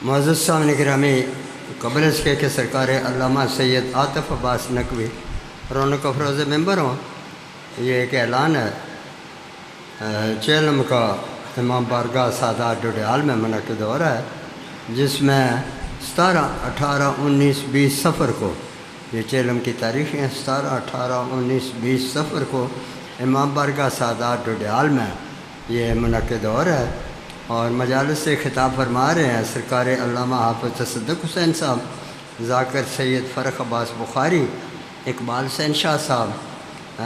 معزز سامعین گرامی، قبل اس کے کہ سرکار علامہ سید عاطف عباس نقوی رونق افروز ممبر ہوں، یہ ایک اعلان ہے چیلم کا امام بارگاہ سادات ڈوڈیال میں منعقد ہو رہا ہے، جس میں 17، 18، 19، 20 صفر کو، یہ چیلم کی تاریخیں 17، 18، 19، 20 صفر کو امام بارگاہ سادات ڈوڈیال میں یہ منعقد ہو رہا ہے، اور مجالس سے خطاب فرما رہے ہیں سرکار علامہ حافظ تصدق حسین صاحب، ذاکر سید فرخ عباس بخاری، اقبال حسین شاہ صاحب،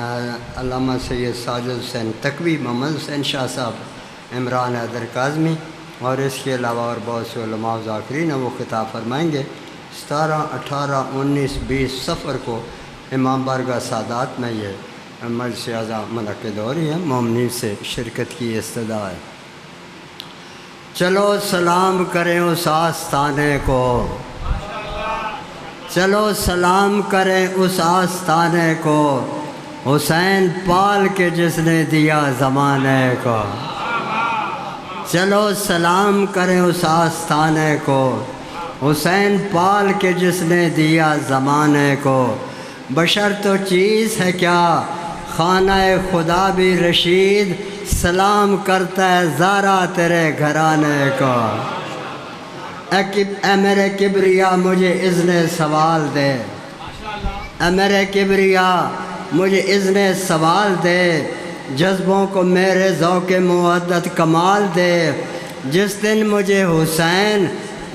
علامہ سید ساجد حسین تقوی، محمد حسین شاہ صاحب، عمران حیدر کاظمی، اور اس کے علاوہ اور بہت سے علماء و ذاکرین ہیں، وہ خطاب فرمائیں گے۔ 17، 18، 19، 20 صفر کو امام بارگاہ سادات میں یہ مجلس اعزاز منعقد ہو رہی ہے، مومنین سے شرکت کی استدعا ہے۔ چلو سلام کریں اس آستانے کو، چلو سلام کریں اس آستانے کو، حسین پال کے جس نے دیا زمانے کو۔ چلو سلام کریں اس آستانے کو، حسین پال کے جس نے دیا زمانے کو۔ بشر تو چیز ہے کیا، خانہ خدا بھی رشید، سلام کرتا ہے زارا تیرے گھرانے کو۔ اے میرے کبریا مجھے اذن سوال دے، اے میرے کبریا مجھے اذن سوال دے، جذبوں کو میرے ذوق مودت کمال دے۔ جس دن مجھے حسین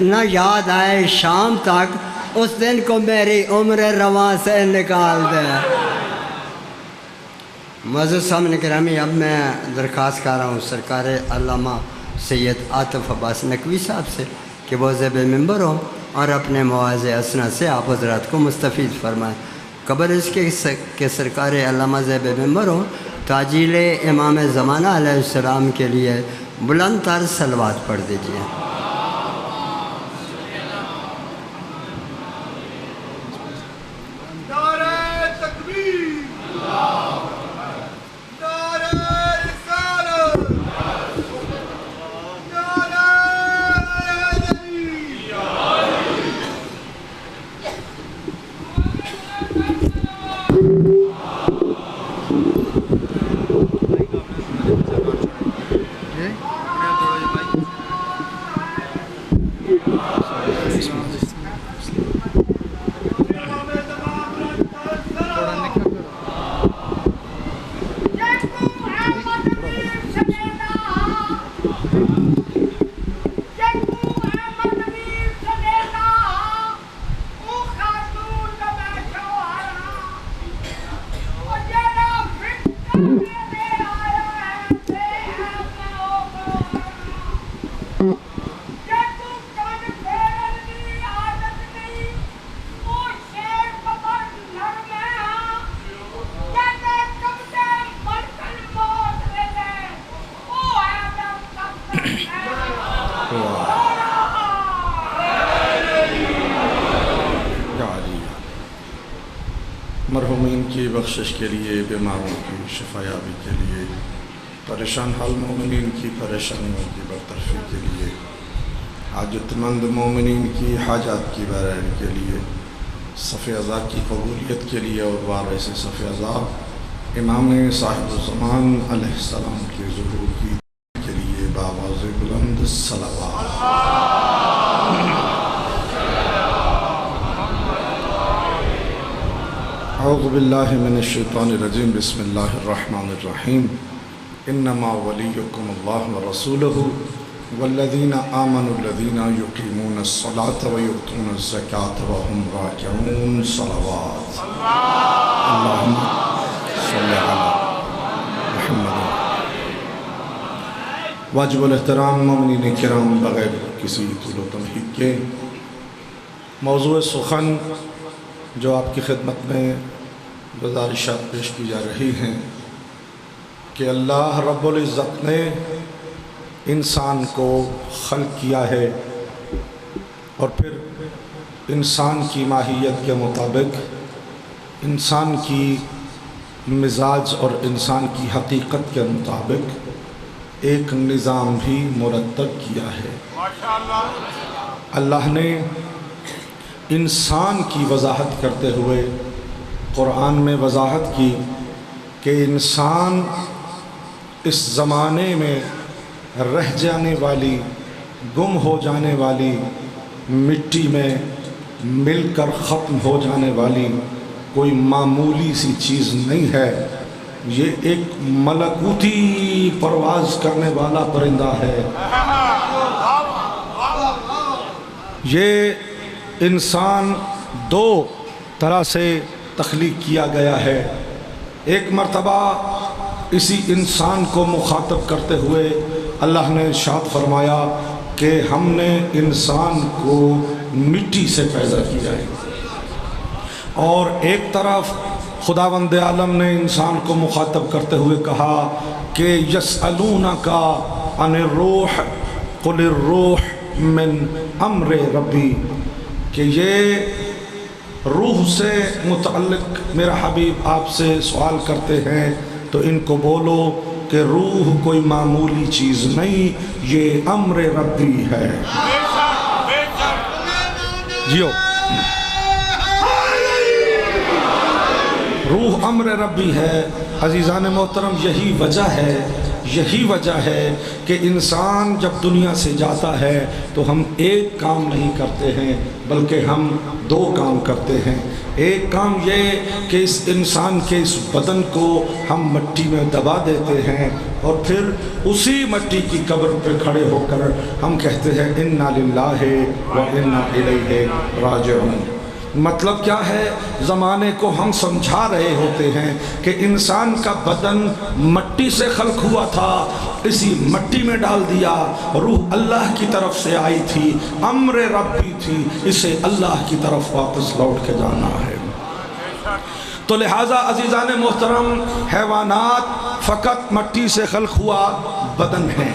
نہ یاد آئے شام تک، اس دن کو میری عمر رواں سے نکال دے۔ معزز سامعین گرامی، اب میں درخواست کر رہا ہوں سرکار علامہ سید عاطف عباس نقوی صاحب سے کہ وہ زیب ممبر ہوں اور اپنے مواعظ اسنا سے آپ حضرات کو مستفید فرمائیں۔ قبل اس کے کہ سرکار علامہ زیب ممبر ہوں، تعجیل امام زمانہ علیہ السلام کے لیے بلند تر صلوات پڑھ دیجیے۔ مرحومین کی بخشش کے لیے، بیماروں کی شفا یابی کے لیے، پریشان حال مومنین کی پریشانیوں کی برطرفی کے لیے، حاجت مند مومنین کی حاجات کی برائے کے لیے، صف ازا کی قبولیت کے لیے، اور وارث صف ازا امام صاحب الزمان علیہ السلام کے ظہور کی کے لیے بآواز بلند صلوات۔ اعوذ باللہ من الشیطان الرجیم، بسم اللہ الرحمن الرحیم۔ انما ولیکم اللہ ورسولہ والذین آمنوا الذین یقیمون الصلاة ویؤتون الزکاة وهم راکعون۔ صلوات اللہم صلی علی محمد۔ واجب الاحترام مومنین کرام، بغیر کسی طول و تمہید کے موضوع سخن جو آپ کی خدمت میں گزارشات پیش کی جا رہی ہیں کہ اللہ رب العزت نے انسان کو خلق کیا ہے، اور پھر انسان کی ماہیت کے مطابق انسان کی مزاج اور انسان کی حقیقت کے مطابق ایک نظام بھی مرتب کیا ہے۔ اللہ نے انسان کی وضاحت کرتے ہوئے قرآن میں وضاحت کی کہ انسان اس زمانے میں رہ جانے والی، گم ہو جانے والی، مٹی میں مل کر ختم ہو جانے والی کوئی معمولی سی چیز نہیں ہے، یہ ایک ملکوتی پرواز کرنے والا پرندہ ہے۔ یہ انسان دو طرح سے تخلیق کیا گیا ہے۔ ایک مرتبہ اسی انسان کو مخاطب کرتے ہوئے اللہ نے ارشاد فرمایا کہ ہم نے انسان کو مٹی سے پیدا کیا ہے، اور ایک طرف خداوند عالم نے انسان کو مخاطب کرتے ہوئے کہا کہ یسألونک عن الروح قل الروح من امر ربی، کہ یہ روح سے متعلق میرا حبیب آپ سے سوال کرتے ہیں تو ان کو بولو کہ روح کوئی معمولی چیز نہیں، یہ امر ربی ہے۔ جیو، روح امر ربی ہے۔ عزیزان محترم، یہی وجہ ہے کہ انسان جب دنیا سے جاتا ہے تو ہم ایک کام نہیں کرتے ہیں بلکہ ہم دو کام کرتے ہیں۔ ایک کام یہ کہ اس انسان کے اس بدن کو ہم مٹی میں دبا دیتے ہیں، اور پھر اسی مٹی کی قبر پہ کھڑے ہو کر ہم کہتے ہیں انا للہ و انا الیہ راجعون۔ مطلب کیا ہے؟ زمانے کو ہم سمجھا رہے ہوتے ہیں کہ انسان کا بدن مٹی سے خلق ہوا تھا، اسی مٹی میں ڈال دیا، روح اللہ کی طرف سے آئی تھی، امر ربی تھی، اسے اللہ کی طرف واپس لوٹ کے جانا ہے۔ تو لہٰذا عزیزان محترم، حیوانات فقط مٹی سے خلق ہوا بدن ہے۔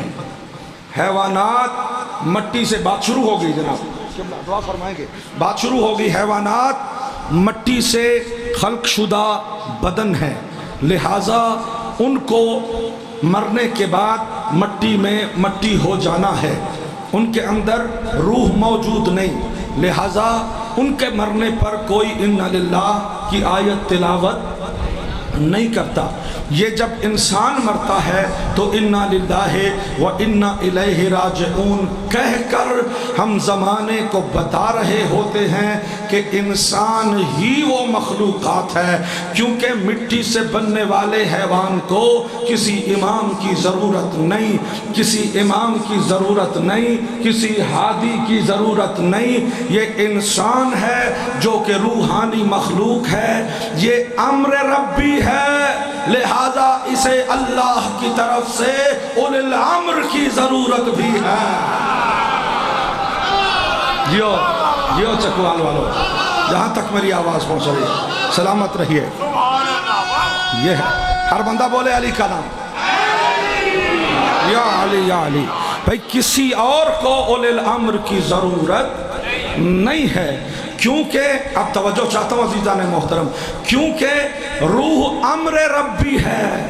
حیوانات مٹی سے، بات شروع ہو گئی جناب، دعا فرمائیں گے، بات شروع ہوگی۔ حیوانات مٹی سے خلق شدہ بدن ہے، لہٰذا ان کو مرنے کے بعد مٹی میں مٹی ہو جانا ہے، ان کے اندر روح موجود نہیں، لہٰذا ان کے مرنے پر کوئی انا للہ کی آیت تلاوت نہیں کرتا۔ یہ جب انسان مرتا ہے تو انا للہ و انا الیہ راجعون کہہ کر ہم زمانے کو بتا رہے ہوتے ہیں کہ انسان ہی وہ مخلوقات ہے، کیونکہ مٹی سے بننے والے حیوان کو کسی امام کی ضرورت نہیں، کسی امام کی ضرورت نہیں، کسی ہادی کی ضرورت نہیں۔ یہ انسان ہے جو کہ روحانی مخلوق ہے، یہ امر ربی ہے، لہذا اسے اللہ کی طرف سے اولی الامر کی ضرورت بھی ہے۔ جیو چکوال والو، جہاں تک میری آواز پہنچ رہی ہے سلامت رہیے۔ یہ ہے، ہر بندہ بولے علی کا نام، یا علی یا علی۔ بھائی کسی اور کو اولی الامر کی ضرورت نہیں ہے، کیونکہ اب توجہ چاہتا ہوں عزیزان محترم، کیونکہ روح امر ربی ہے،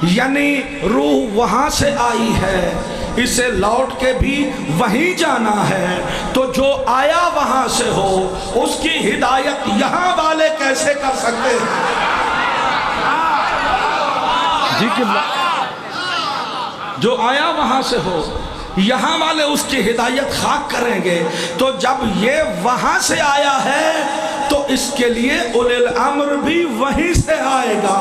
یعنی روح وہاں سے آئی ہے، اسے لوٹ کے بھی وہیں جانا ہے، تو جو آیا وہاں سے ہو اس کی ہدایت یہاں والے کیسے کر سکتے ہیں؟ جی قبلہ، جو آیا وہاں سے ہو یہاں والے اس کی ہدایت خاک کریں گے، تو جب یہ وہاں سے آیا ہے تو اس کے لیے اولی الامر بھی وہیں سے آئے گا،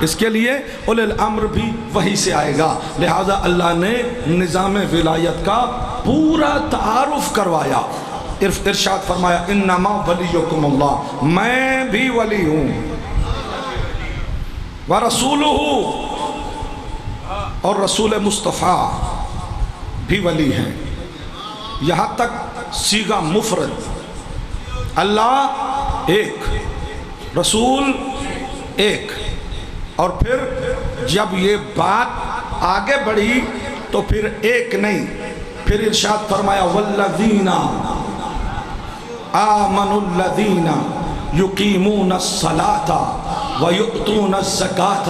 اس کے لیے اولی الامر بھی وہیں سے آئے گا۔ لہذا اللہ نے نظام ولایت کا پورا تعارف کروایا، ارشاد فرمایا انما ولیکم اللہ، میں بھی ولی ہوں، ورسولہ، اور رسول مصطفیٰ بھی ولی ہیں۔ یہاں تک صیغہ مفرد، اللہ ایک، رسول ایک، اور پھر جب یہ بات آگے بڑھی تو پھر ایک نہیں، پھر ارشاد فرمایا والذین آمنوا الذین یقیمون الصلاۃ ویؤتون الزکاۃ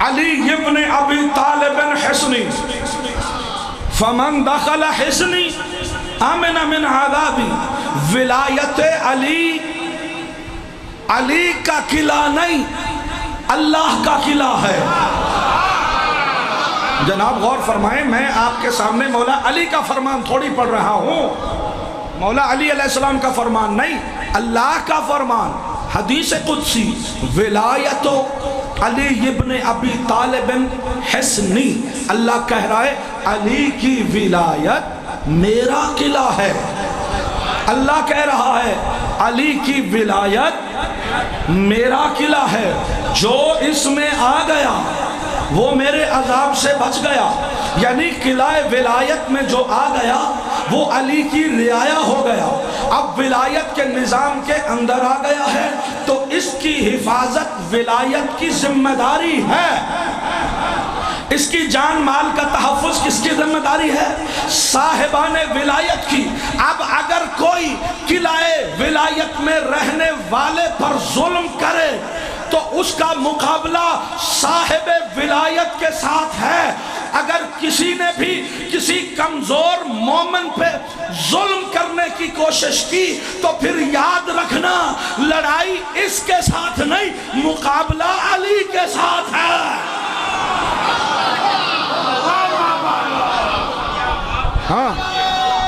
علی ابن ابی طالب حصنی فمن دخل حصنی امن من عذابی. ولایت علی کا قلعہ نہیں، اللہ کا قلعہ ہے. جناب غور فرمائیں، میں آپ کے سامنے مولا علی کا فرمان تھوڑی پڑھ رہا ہوں، مولا علی علیہ السلام کا فرمان نہیں، اللہ کا فرمان. حدیث قدسی، ولایت علی ابن ابی طالب حصنی. اللہ کہہ رہا ہے علی کی ولایت میرا قلعہ ہے. اللہ کہہ رہا ہے علی کی ولایت میرا قلعہ ہے. جو اس میں آ گیا وہ میرے عذاب سے بچ گیا. یعنی قلعہ ولایت میں جو آ گیا وہ علی کی رعایا ہو گیا. اب ولایت کے نظام کے اندر آ گیا ہے تو اس کی حفاظت ولایت کی ذمہ داری ہے. اس کی جان مال کا تحفظ کس کی ذمہ داری ہے؟ صاحبان ولایت کی. اب اگر کوئی قلعہ ولایت میں رہنے والے پر ظلم کرے تو اس کا مقابلہ صاحب ولایت کے ساتھ ہے. اگر کسی نے بھی کسی کمزور مومن پہ ظلم کرنے کی کوشش کی تو پھر یاد رکھنا لڑائی اس کے ساتھ نہیں، مقابلہ علی کے ساتھ ہے. ہاں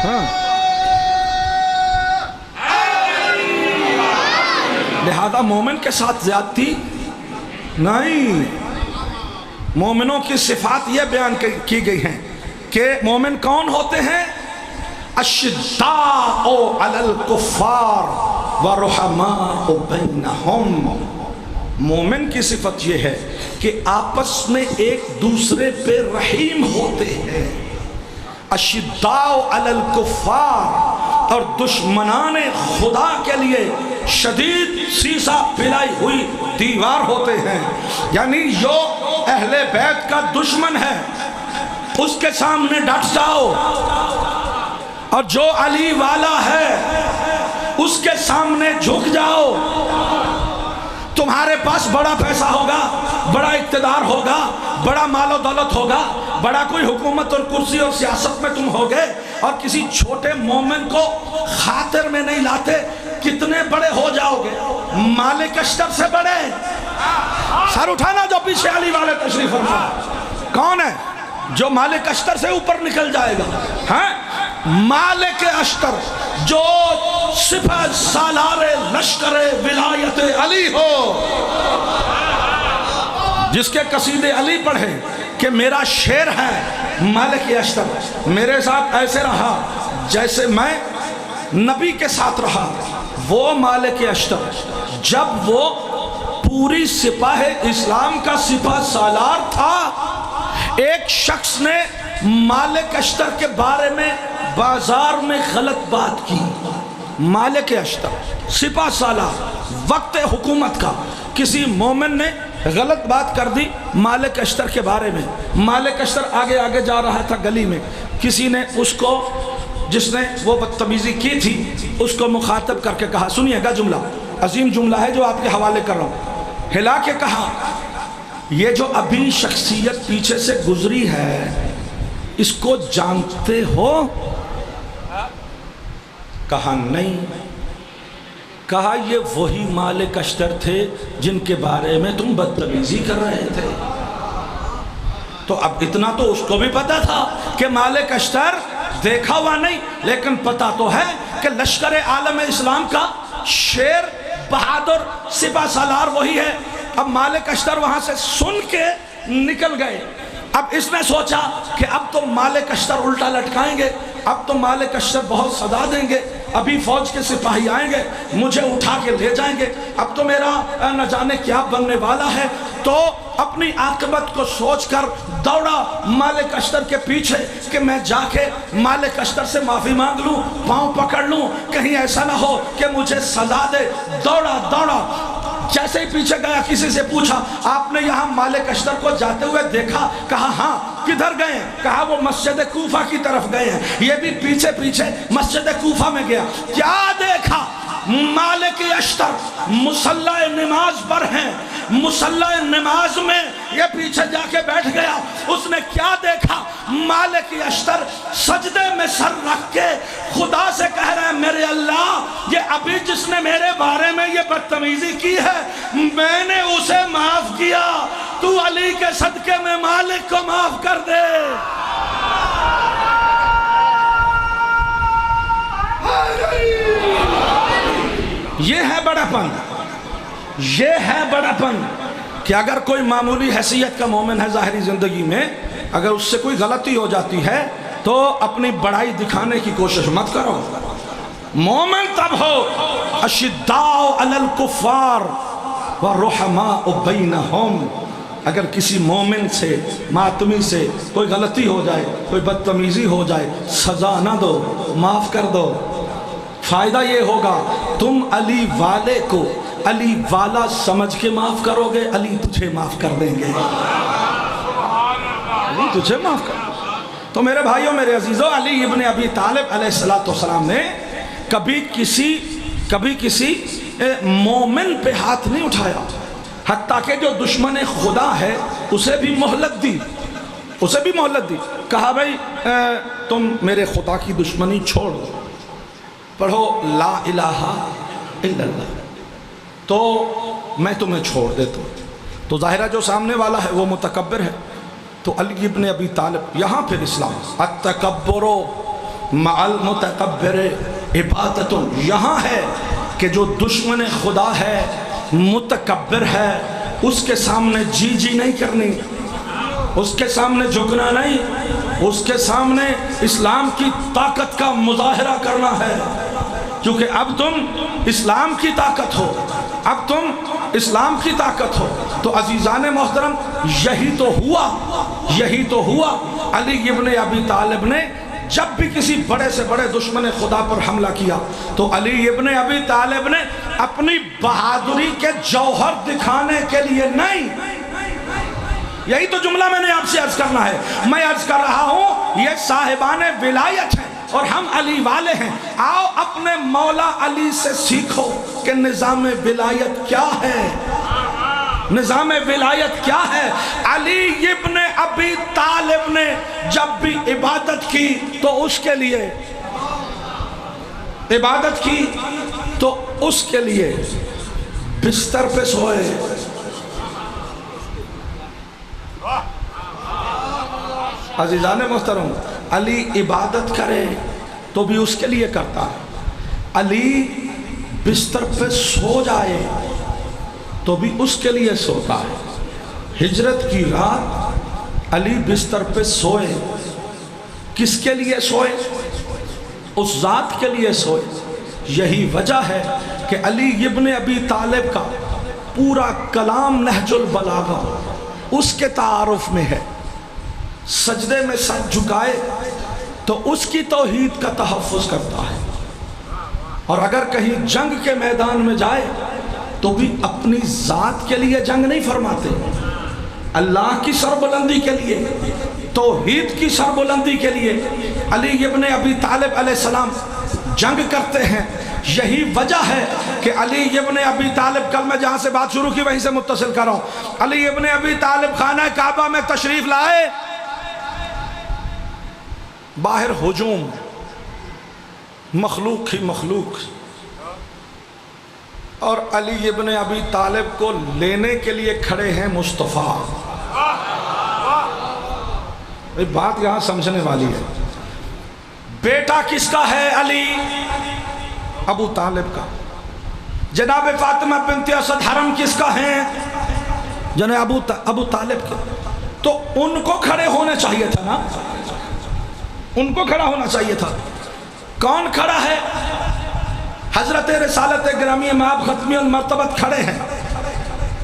ہاں، لہذا مومن کے ساتھ زیادتی نہیں. مومنوں کی صفات یہ بیان کی گئی ہیں کہ مومن کون ہوتے ہیں؟ اشداء علی الکفار ورحماء بینہم. مومن کی صفت یہ ہے کہ آپس میں ایک دوسرے پہ رحیم ہوتے ہیں. اشداء علی الکفار، اور دشمنان خدا کے لیے شدید سیسا پھیلائی ہوئی دیوار ہوتے ہیں. یعنی جو اہل بیت کا دشمن ہے اس کے سامنے ڈٹ جاؤ، اور جو علی والا ہے اس کے سامنے جھک جاؤ. تمہارے پاس بڑا پیسہ ہوگا، بڑا اقتدار ہوگا، بڑا مال و دولت ہوگا، بڑا کوئی حکومت اور کرسی اور سیاست میں تم ہوگے، اور کسی چھوٹے مومن کو خاطر میں نہیں لاتے. کتنے بڑے ہو جاؤ گے؟ مالک اشتر سے بڑے. سر اٹھانا جو پیچھے علی والے تشریف فرما. کون ہے جو مالک اشتر سے اوپر نکل جائے گا؟ ہاں، مالک اشتر جو سپہ سالار لشکر ولایت علی ہو، جس کے قصیدے علی پڑھے کہ میرا شیر ہے مالک اشتر، میرے ساتھ ایسے رہا جیسے میں نبی کے ساتھ رہا. وہ مالک اشتر جب وہ پوری سپاہ اسلام کا سپہ سالار تھا، ایک شخص نے مالک اشتر کے بارے میں بازار میں غلط بات کی. مالک اشتر سپاہ سالار وقت حکومت کا، کسی مومن نے غلط بات کر دی مالک اشتر کے بارے میں. مالک اشتر آگے آگے جا رہا تھا گلی میں، کسی نے اس کو، جس نے وہ بدتمیزی کی تھی، اس کو مخاطب کر کے کہا، سنیے گا جملہ، عظیم جملہ ہے جو آپ کے حوالے کر رہا ہوں. ہلا کے کہا یہ جو ابھی شخصیت پیچھے سے گزری ہے اس کو جانتے ہو؟ کہا نہیں. کہا یہ وہی مالک اشتر تھے جن کے بارے میں تم بدتمیزی کر رہے تھے. تو اب اتنا تو اس کو بھی پتا تھا کہ مالک اشتر دیکھا ہوا نہیں، لیکن پتا تو ہے کہ لشکر عالم اسلام کا شیر بہادر سپہ سالار وہی ہے. اب مالک اشتر وہاں سے سن کے نکل گئے. اب اس نے سوچا کہ اب تو مالک اشتر الٹا لٹکائیں گے، اب تو مالک اشتر بہت سزا دیں گے، ابھی فوج کے سپاہی آئیں گے مجھے اٹھا کے لے جائیں گے، اب تو میرا نہ جانے کیا بننے والا ہے. تو اپنی عاقبت کو سوچ کر دوڑا مالک اشتر کے پیچھے کہ میں جا کے مالک اشتر سے معافی مانگ لوں، پاؤں پکڑ لوں، کہیں ایسا نہ ہو کہ مجھے سزا دے. دوڑا جیسے ہی پیچھے گیا کسی سے پوچھا آپ نے یہاں مالک اشتر کو جاتے ہوئے دیکھا؟ کہا ہاں. کدھر گئے ہیں؟ کہا وہ مسجد کوفہ کی طرف گئے ہیں. یہ بھی پیچھے مسجد کوفہ میں گیا. کیا دیکھا؟ مالک اشتر مصلی نماز پر ہیں، مصلی نماز میں یہ پیچھے جا کے بیٹھ گیا. اس نے کیا دیکھا؟ مالک اشتر سجدے میں سر رکھ کے خدا سے کہہ رہا ہے میرے اللہ یہ ابھی جس نے میرے بارے میں یہ بدتمیزی کی ہے میں نے اسے معاف کیا، تو علی کے صدقے میں مالک کو معاف کر دے. یہ ہے بڑا پن، یہ ہے بڑا پن کہ اگر کوئی معمولی حیثیت کا مومن ہے ظاہری زندگی میں، اگر اس سے کوئی غلطی ہو جاتی ہے تو اپنی بڑائی دکھانے کی کوشش مت کرو. مومن تب ہو اشداء علی الکفار ورحماء بینہم. اگر کسی مومن سے ماتمی سے کوئی غلطی ہو جائے، کوئی بدتمیزی ہو جائے، سزا نہ دو، معاف کر دو. فائدہ یہ ہوگا تم علی والے کو علی والا سمجھ کے معاف کرو گے، علی تجھے معاف کر دیں گے، علی تجھے معاف کر. تو میرے بھائیوں میرے عزیزوں، علی ابن ابی طالب علیہ السلام نے کبھی کسی مومن پہ ہاتھ نہیں اٹھایا، حتیٰ کہ جو دشمن خدا ہے اسے بھی مہلت دی، کہا بھائی تم میرے خدا کی دشمنی چھوڑ دو، پڑھو لا الہ الا اللہ تو میں تمہیں چھوڑ دیتا ہوں. تو ظاہرہ جو سامنے والا ہے وہ متکبر ہے. تو علی ابن ابی طالب یہاں پھر اسلام التکبر مع المتکبر عبادت، یہاں ہے کہ جو دشمن خدا ہے متکبر ہے اس کے سامنے جی نہیں کرنی، اس کے سامنے جھکنا نہیں، اس کے سامنے اسلام کی طاقت کا مظاہرہ کرنا ہے، کیونکہ اب تم اسلام کی طاقت ہو، اب تم اسلام کی طاقت ہو. تو عزیزان محترم یہی تو ہوا علی ابن ابی طالب نے جب بھی کسی بڑے سے بڑے دشمن خدا پر حملہ کیا تو علی ابن ابی طالب نے اپنی بہادری کے جوہر دکھانے کے لیے نہیں. یہی تو جملہ میں نے آپ سے عرض کرنا ہے. میں عرض کر رہا ہوں یہ صاحبان ولایت ہیں اور ہم علی والے ہیں. آؤ اپنے مولا علی سے سیکھو کہ نظام ولایت کیا ہے، نظام ولایت کیا ہے. علی ابن ابی طالب نے جب بھی عبادت کی تو اس کے لیے بستر پہ سوئے. عزیزان محترم، علی عبادت کرے تو بھی اس کے لیے کرتا ہے، علی بستر پہ سو جائے تو بھی اس کے لیے سوتا ہے. ہجرت کی رات علی بستر پہ سوئے، کس کے لیے سوئے؟ اس ذات کے لیے سوئے. یہی وجہ ہے کہ علی ابن ابی طالب کا پورا کلام نہج البلاغہ اس کے تعارف میں ہے. سجدے میں سر جھکائے تو اس کی توحید کا تحفظ کرتا ہے، اور اگر کہیں جنگ کے میدان میں جائے تو بھی اپنی ذات کے لیے جنگ نہیں فرماتے، اللہ کی سربلندی کے لیے، توحید کی سربلندی کے لیے علی ابن ابی طالب علیہ السلام جنگ کرتے ہیں. یہی وجہ ہے کہ علی ابن ابی طالب، کل میں جہاں سے بات شروع کی وہیں سے متصل کر رہا ہوں، علی ابن ابی طالب خانہ کعبہ میں تشریف لائے، باہر ہجوم، مخلوق ہی مخلوق، اور علی ابن ابی طالب کو لینے کے لیے کھڑے ہیں مصطفیٰ. بات یہاں سمجھنے والی ہے. بیٹا کس کا ہے؟ علی ابو طالب کا. جناب فاطمہ بنت اسد حرم کس کا ہے؟ جناب ابو طالب کا. تو ان کو کھڑے ہونے چاہیے تھا نا، ان کو کھڑا ہونا چاہیے تھا. کون کھڑا ہے؟ حضرت رسالت گرامی مآب ختمی المرتبت کھڑے ہیں.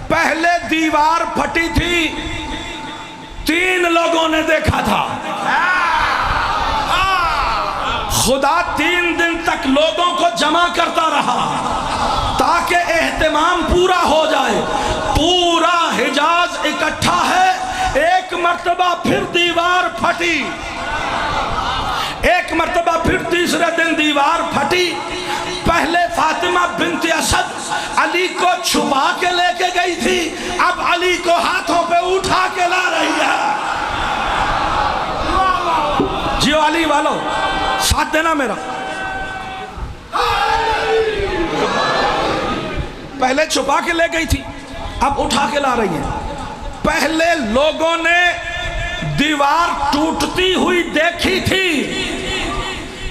پہلے دیوار پھٹی تھی، 3 لوگوں نے دیکھا تھا. خدا 3 دن تک لوگوں کو جمع کرتا رہا تاکہ اہتمام پورا ہو جائے. پورا حجاز اکٹھا ہے، ایک مرتبہ پھر دیوار پھٹی، ایک مرتبہ پھر تیسرے دن دیوار پھٹی. پہلے فاطمہ بنت اسد علی کو چھپا کے لے کے گئی تھی، اب علی کو ہاتھوں پہ اٹھا کے لا رہی ہے۔ جیو علی والو، ساتھ دینا میرا۔ پہلے چھپا کے لے گئی تھی، اب اٹھا کے لا رہی ہے۔ پہلے لوگوں نے دیوار ٹوٹتی ہوئی دیکھی تھی،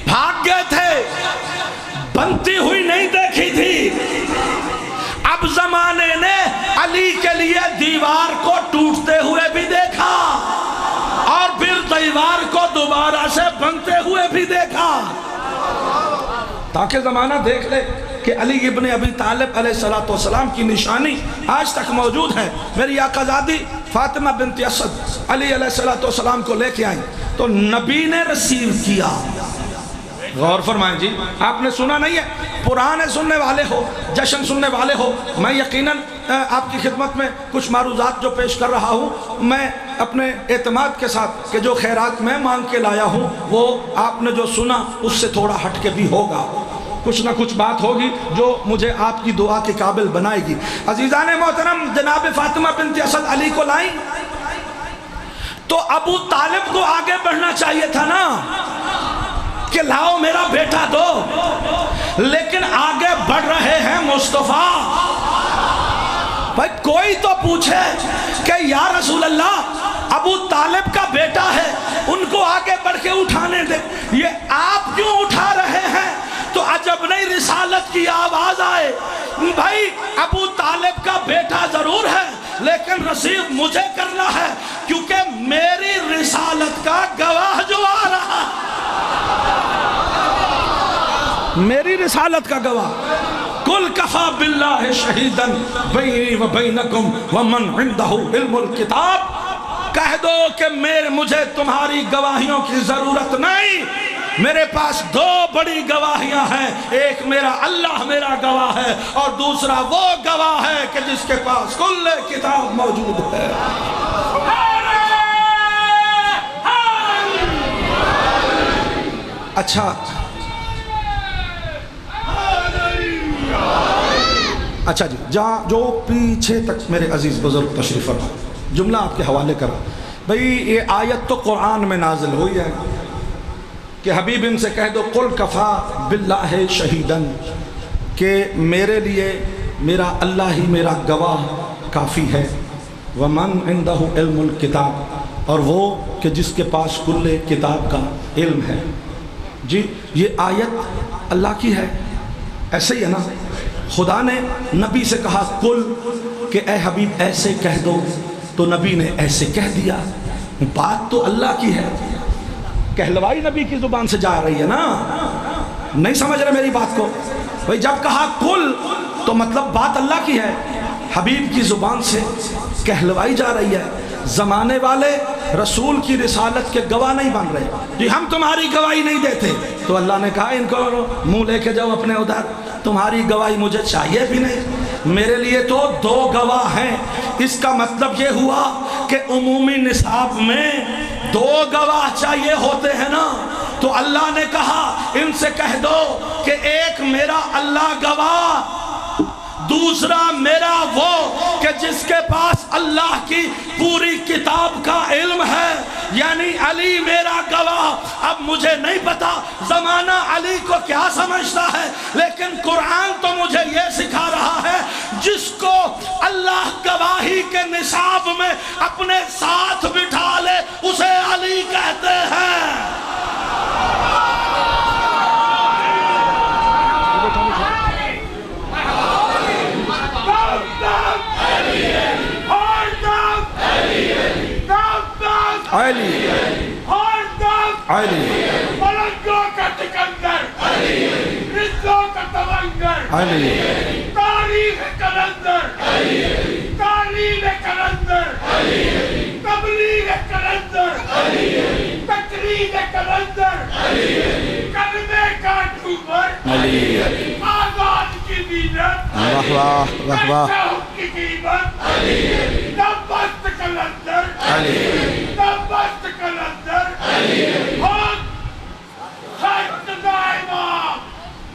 بھاگ گئے تھے، بنتی ہوئی نہیں دیکھی تھی۔ اب زمانے نے علی کے لیے دیوار کو ٹوٹتے ہوئے بھی دیکھا اور پھر دیوار کو دوبارہ سے بنتے ہوئے بھی دیکھا، تاکہ زمانہ دیکھ لے کہ علی ابن ابی طالب علیہ السلام کی نشانی آج تک موجود ہے۔ میری آقازادی فاطمہ بنت اسد علی علیہ السلام کو لے کے آئیں تو نبی نے ریسیو کیا۔ غور فرمائیں جی، آپ نے سنا نہیں ہے؟ پرانے سننے والے ہو، جشن سننے والے ہو، میں یقیناً آپ کی خدمت میں کچھ معروضات جو پیش کر رہا ہوں، میں اپنے اعتماد کے ساتھ کہ جو خیرات میں مانگ کے لایا ہوں وہ آپ نے جو سنا اس سے تھوڑا ہٹ کے بھی ہوگا، کچھ نہ کچھ بات ہوگی جو مجھے آپ کی دعا کے قابل بنائے گی۔ عزیزان محترم، جناب فاطمہ بنت اسد علی کو لائیں تو ابو طالب کو آگے بڑھنا چاہیے تھا نا کہ لاؤ میرا بیٹا دو، لیکن آگے بڑھ رہے ہیں مصطفیٰ۔ بھائی کوئی تو پوچھے کہ یا رسول اللہ ابو طالب کا بیٹا ہے، ان کو آگے بڑھ کے اٹھانے دے، یہ آپ کیوں اٹھا رہے ہیں؟ تو عجب نہیں رسالت کی آواز آئے۔ بھائی ابو طالب کا بیٹا ضرور ہے لیکن رسیو مجھے کرنا ہے، کیونکہ میری رسالت کا گواہ جو آ رہا، میری رسالت کا گواہ، قل کفا باللہ شہیدن بینی و بینکم ومن عندہ علم الکتاب، کہہ دو کہ مجھے تمہاری گواہیوں کی ضرورت نہیں، میرے پاس دو بڑی گواہیاں ہیں، ایک میرا اللہ میرا گواہ ہے اور دوسرا وہ گواہ ہے کہ جس کے پاس کل کتاب موجود ہے۔ اچھا جی، جہاں جو پیچھے تک میرے عزیز بزرگ تشریف فرما، جملہ آپ کے حوالے کرا۔ بھئی یہ آیت تو قرآن میں نازل ہوئی ہے کہ حبیب ان سے کہہ دو قل کفا باللہ شہیدن، کہ میرے لیے میرا اللہ ہی میرا گواہ کافی ہے، ومن عندہ علم الکتاب، اور وہ کہ جس کے پاس کل کتاب کا علم ہے۔ جی یہ آیت اللہ کی ہے، ایسے ہی ہے نا؟ خدا نے نبی سے کہا کل، کہ اے حبیب ایسے کہہ دو، تو نبی نے ایسے کہہ دیا، بات تو اللہ کی ہے، کہلوائی نبی کی زبان سے جا رہی ہے نا؟ نہیں سمجھ رہے میری بات کو؟ بھئی جب کہا کل تو مطلب بات اللہ کی ہے، حبیب کی زبان سے کہلوائی جا رہی ہے۔ زمانے والے رسول کی رسالت کے گواہ نہیں بن رہے، جی ہم تمہاری گواہی نہیں دیتے، تو اللہ نے کہا ان کو منہ لے کے جاؤ اپنے ادھر، تمہاری گواہی مجھے چاہیے بھی نہیں، میرے لیے تو دو گواہ ہیں۔ اس کا مطلب یہ ہوا کہ عمومی نصاب میں دو گواہ چاہیے ہوتے ہیں نا، تو اللہ نے کہا ان سے کہہ دو کہ ایک میرا اللہ گواہ، دوسرا میرا وہ کہ جس کے پاس اللہ کی پوری کتاب کا علم ہے، یعنی علی میرا گواہ۔ اب مجھے نہیں پتا زمانہ علی کو کیا سمجھتا ہے، لیکن قرآن تو مجھے یہ سکھا رہا ہے جس کو اللہ گواہی کے نصاب میں اپنے ساتھ بٹھا لے اسے علی کہتے ہیں۔ علی علی ملنگوں کا سکندر، رزوں کا تمنگر، تاریخ کلندر، تعلیم کلندر، تبلیغ کلندر، تقریر کلندر، کلمے کا ٹوبر، آزاد کی دینت، تشہد کی قیمت، نبست کلندر، نبست کلندر، حق خط دائمہ،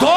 2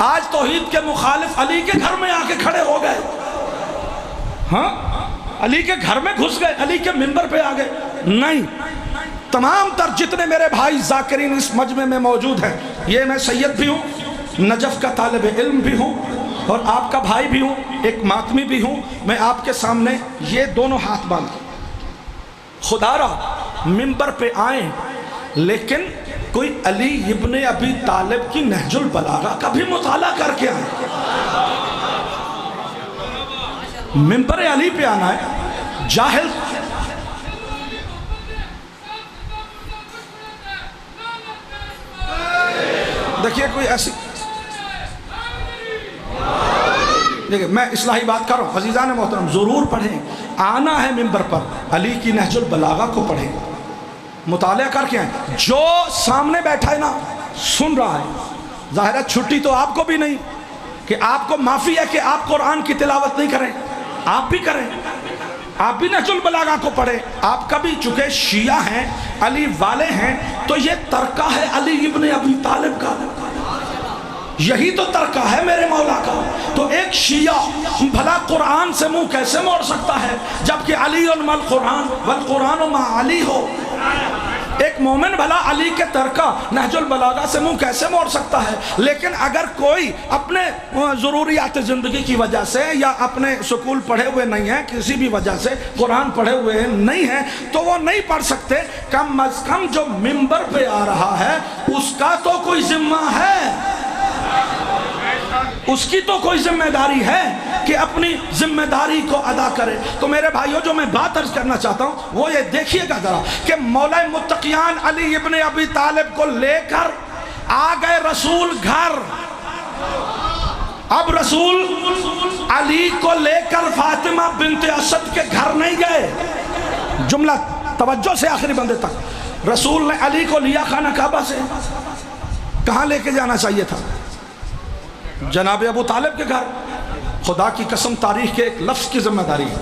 آج توحید کے مخالف علی کے گھر میں آ کے کھڑے ہو گئے، ہاں علی کے گھر میں گھس گئے، علی کے منبر پہ آ گئے۔ نہیں، تمام تر جتنے میرے بھائی ذاکرین اس مجمع میں موجود ہیں، یہ میں سید بھی ہوں، نجف کا طالب علم بھی ہوں، اور آپ کا بھائی بھی ہوں، ایک ماتمی بھی ہوں، میں آپ کے سامنے یہ دونوں ہاتھ باندھ خدا را منبر پہ آئیں، لیکن کوئی علی ابن ابی طالب کی نہج البلاغہ کا بھی مطالعہ کر کے آئیں۔ منبر علی پہ آنا ہے، جاہل دیکھیے کوئی ایسی، دیکھیں میں اصلاحی بات کر رہا ہوں، عزیزان محترم ضرور پڑھیں، آنا ہے منبر پر، علی کی نہج البلاغہ کو پڑھیں، مطالعہ کر کے آئیں۔ جو سامنے بیٹھا ہے نا سن رہا ہے، ظاہر ہے چھٹی تو آپ کو بھی نہیں کہ آپ کو معافی ہے کہ آپ قرآن کی تلاوت نہیں کریں، آپ بھی کریں، آپ بھی نہج البلاغہ کو پڑھیں۔ آپ کا بھی چونکہ شیعہ ہیں، علی والے ہیں، تو یہ ترکہ ہے علی ابن ابی طالب کا، یہی تو ترکہ ہے میرے مولا کا۔ تو ایک شیعہ بھلا قرآن سے منہ کیسے موڑ سکتا ہے جبکہ علی مع القرآن والقرآن مع علی ہو؟ ایک مومن بھلا علی کے ترکہ نہج البلاغہ سے منہ کیسے موڑ سکتا ہے؟ لیکن اگر کوئی اپنے ضروریات زندگی کی وجہ سے یا اپنے سکول پڑھے ہوئے نہیں ہیں، کسی بھی وجہ سے قرآن پڑھے ہوئے نہیں ہیں، تو وہ نہیں پڑھ سکتے۔ کم از کم جو منبر پہ آ رہا ہے اس کا تو کوئی ذمہ ہے، اس کی تو کوئی ذمہ داری ہے کہ اپنی ذمہ داری کو ادا کرے۔ تو میرے بھائیوں جو میں بات عرض کرنا چاہتا ہوں وہ یہ دیکھیے گا ذرا کہ مولا متقیان علی ابن ابی طالب کو لے کر آ گئے رسول گھر۔ اب رسول علی کو لے کر فاطمہ بنت اسد کے گھر نہیں گئے، جملہ توجہ سے آخری بندے تک۔ رسول نے علی کو لیا خانہ کعبہ سے، کہاں لے کے جانا چاہیے تھا؟ جناب ابو طالب کے گھر۔ خدا کی قسم تاریخ کے ایک لفظ کی ذمہ داری ہے،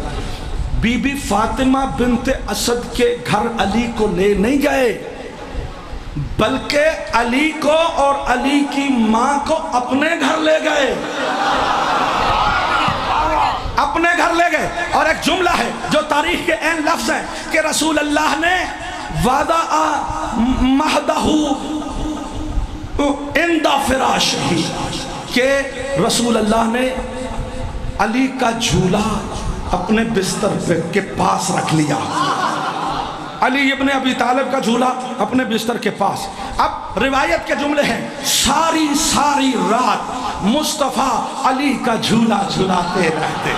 بی بی فاطمہ بنت اسد کے گھر علی کو لے نہیں گئے، بلکہ علی کو اور علی کی ماں کو اپنے گھر لے گئے، اپنے گھر لے گئے۔ اور ایک جملہ ہے جو تاریخ کے عین لفظ ہے کہ رسول اللہ نے وَضَعَ مَهْدَهُ عِنْدَ فِرَاشِهِ، کہ رسول اللہ نے علی کا جھولا اپنے بستر کے پاس رکھ لیا، علی ابن ابی طالب کا جھولا اپنے بستر کے پاس۔ اب روایت کے جملے ہیں، ساری ساری رات مصطفیٰ علی کا جھولا جھولاتے رہتے،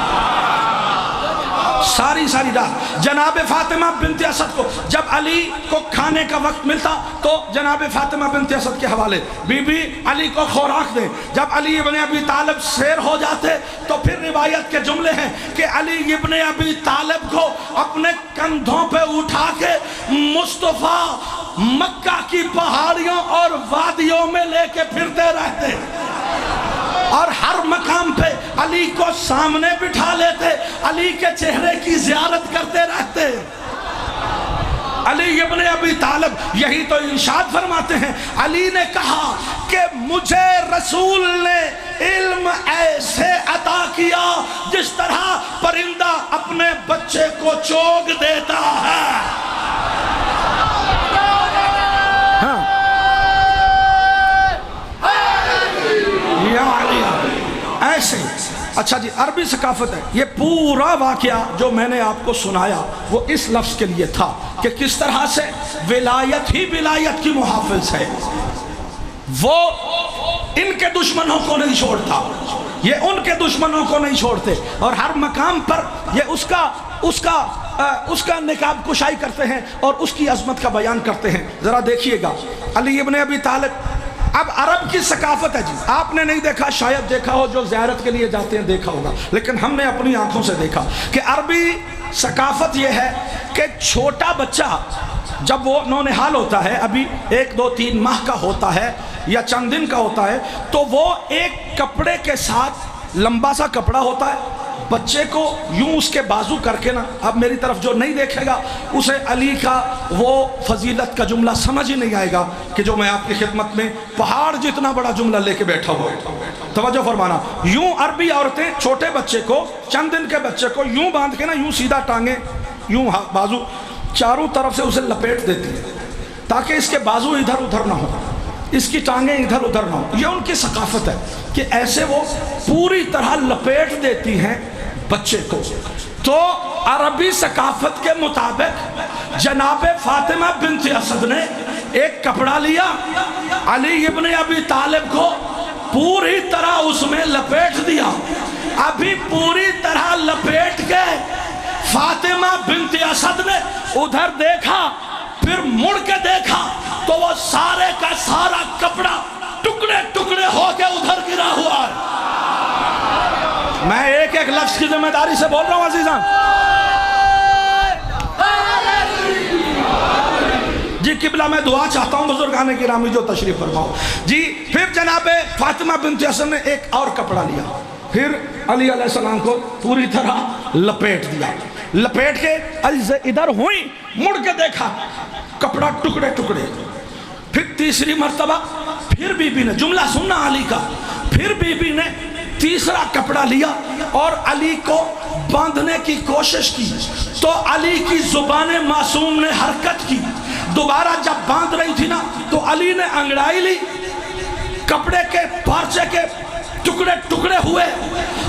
ساری ساری رات۔ جناب فاطمہ بنت اسد کو جب علی کو کھانے کا وقت ملتا تو جناب فاطمہ بنت اسد کے حوالے، بی بی علی کو خوراک دیں۔ جب علی ابن ابی طالب سیر ہو جاتے تو پھر روایت کے جملے ہیں کہ علی ابن ابی طالب کو اپنے کندھوں پہ اٹھا کے مصطفیٰ مکہ کی پہاڑیوں اور وادیوں میں لے کے پھرتے رہتے، اور ہر مقام پہ علی کو سامنے بٹھا لیتے، علی کے چہرے کی زیارت کرتے رہتے۔ علی ابن ابی طالب یہی تو ارشاد فرماتے ہیں، علی نے کہا کہ مجھے رسول نے علم ایسے عطا کیا جس طرح پرندہ اپنے بچے کو چوگ دیتا ہے۔ ایسے اچھا جی، عربی ثقافت ہے۔ یہ پورا واقعہ جو میں نے آپ کو سنایا وہ اس لفظ کے لیے تھا کہ کس طرح سے ولایت ہی ولایت کی محافظ ہے، وہ ان کے دشمنوں کو نہیں چھوڑتا، یہ ان کے دشمنوں کو نہیں چھوڑتے، اور ہر مقام پر یہ اس کا نقاب کشائی کرتے ہیں اور اس کی عظمت کا بیان کرتے ہیں۔ ذرا دیکھیے گا علی ابن ابی طالب۔ اب عرب کی ثقافت ہے جی، آپ نے نہیں دیکھا، شاید دیکھا ہو، جو زیارت کے لیے جاتے ہیں دیکھا ہوگا، لیکن ہم نے اپنی آنکھوں سے دیکھا کہ عربی ثقافت یہ ہے کہ چھوٹا بچہ جب وہ نونہال ہوتا ہے، ابھی 1 2 3 ماہ کا ہوتا ہے یا چند دن کا ہوتا ہے، تو وہ ایک کپڑے کے ساتھ، لمبا سا کپڑا ہوتا ہے، بچے کو یوں اس کے بازو کر کے نا، اب میری طرف جو نہیں دیکھے گا اسے علی کا وہ فضیلت کا جملہ سمجھ ہی نہیں آئے گا کہ جو میں آپ کی خدمت میں پہاڑ جتنا بڑا جملہ لے کے بیٹھا ہوا ہوں۔ توجہ فرمانا، یوں عربی عورتیں چھوٹے بچے کو، چند دن کے بچے کو یوں باندھ کے نا، یوں سیدھا ٹانگیں، یوں بازو چاروں طرف سے اسے لپیٹ دیتی ہے تاکہ اس کے بازو ادھر ادھر نہ ہو، اس کی ٹانگیں ادھر ادھر نہ ہو۔ یہ ان کی ثقافت ہے کہ ایسے وہ پوری طرح لپیٹ دیتی ہیں بچے کو۔ تو عربی ثقافت کے مطابق جناب فاطمہ بنت اسد نے ایک کپڑا لیا، علی ابن ابی طالب کو پوری طرح اس میں لپیٹ دیا۔ ابھی پوری طرح لپیٹ کے فاطمہ بنت اسد نے ادھر دیکھا، پھر مڑ کے دیکھا تو وہ سارے کا سارا کپڑا ٹکڑے ٹکڑے ہو کے ادھر گرا ہوا ہے۔ میں ایک ایک لفظ کی ذمہ داری سے بول رہا ہوں عزیزان۔ جی قبلہ میں دعا چاہتا ہوں بزرگان گرامی جو تشریف فرماؤ جی۔ پھر جناب فاطمہ بنت اسد نے ایک اور کپڑا لیا، پھر علی علیہ السلام کو پوری طرح لپیٹ دیا، لپیٹ کے علی سے ادھر ہوئی، مڑ کے دیکھا کپڑا ٹکڑے ٹکڑے۔ پھر تیسری مرتبہ پھر بی بی نے، جملہ سننا علی کا، پھر بی بی نے تیسرا کپڑا لیا اور علی کو باندھنے کی کوشش کی تو علی کی زبان معصوم نے حرکت کی۔ دوبارہ جب باندھ رہی تھی نا تو علی نے انگڑائی لی، کپڑے کے پارچے کے ٹکڑے ٹکڑے ہوئے،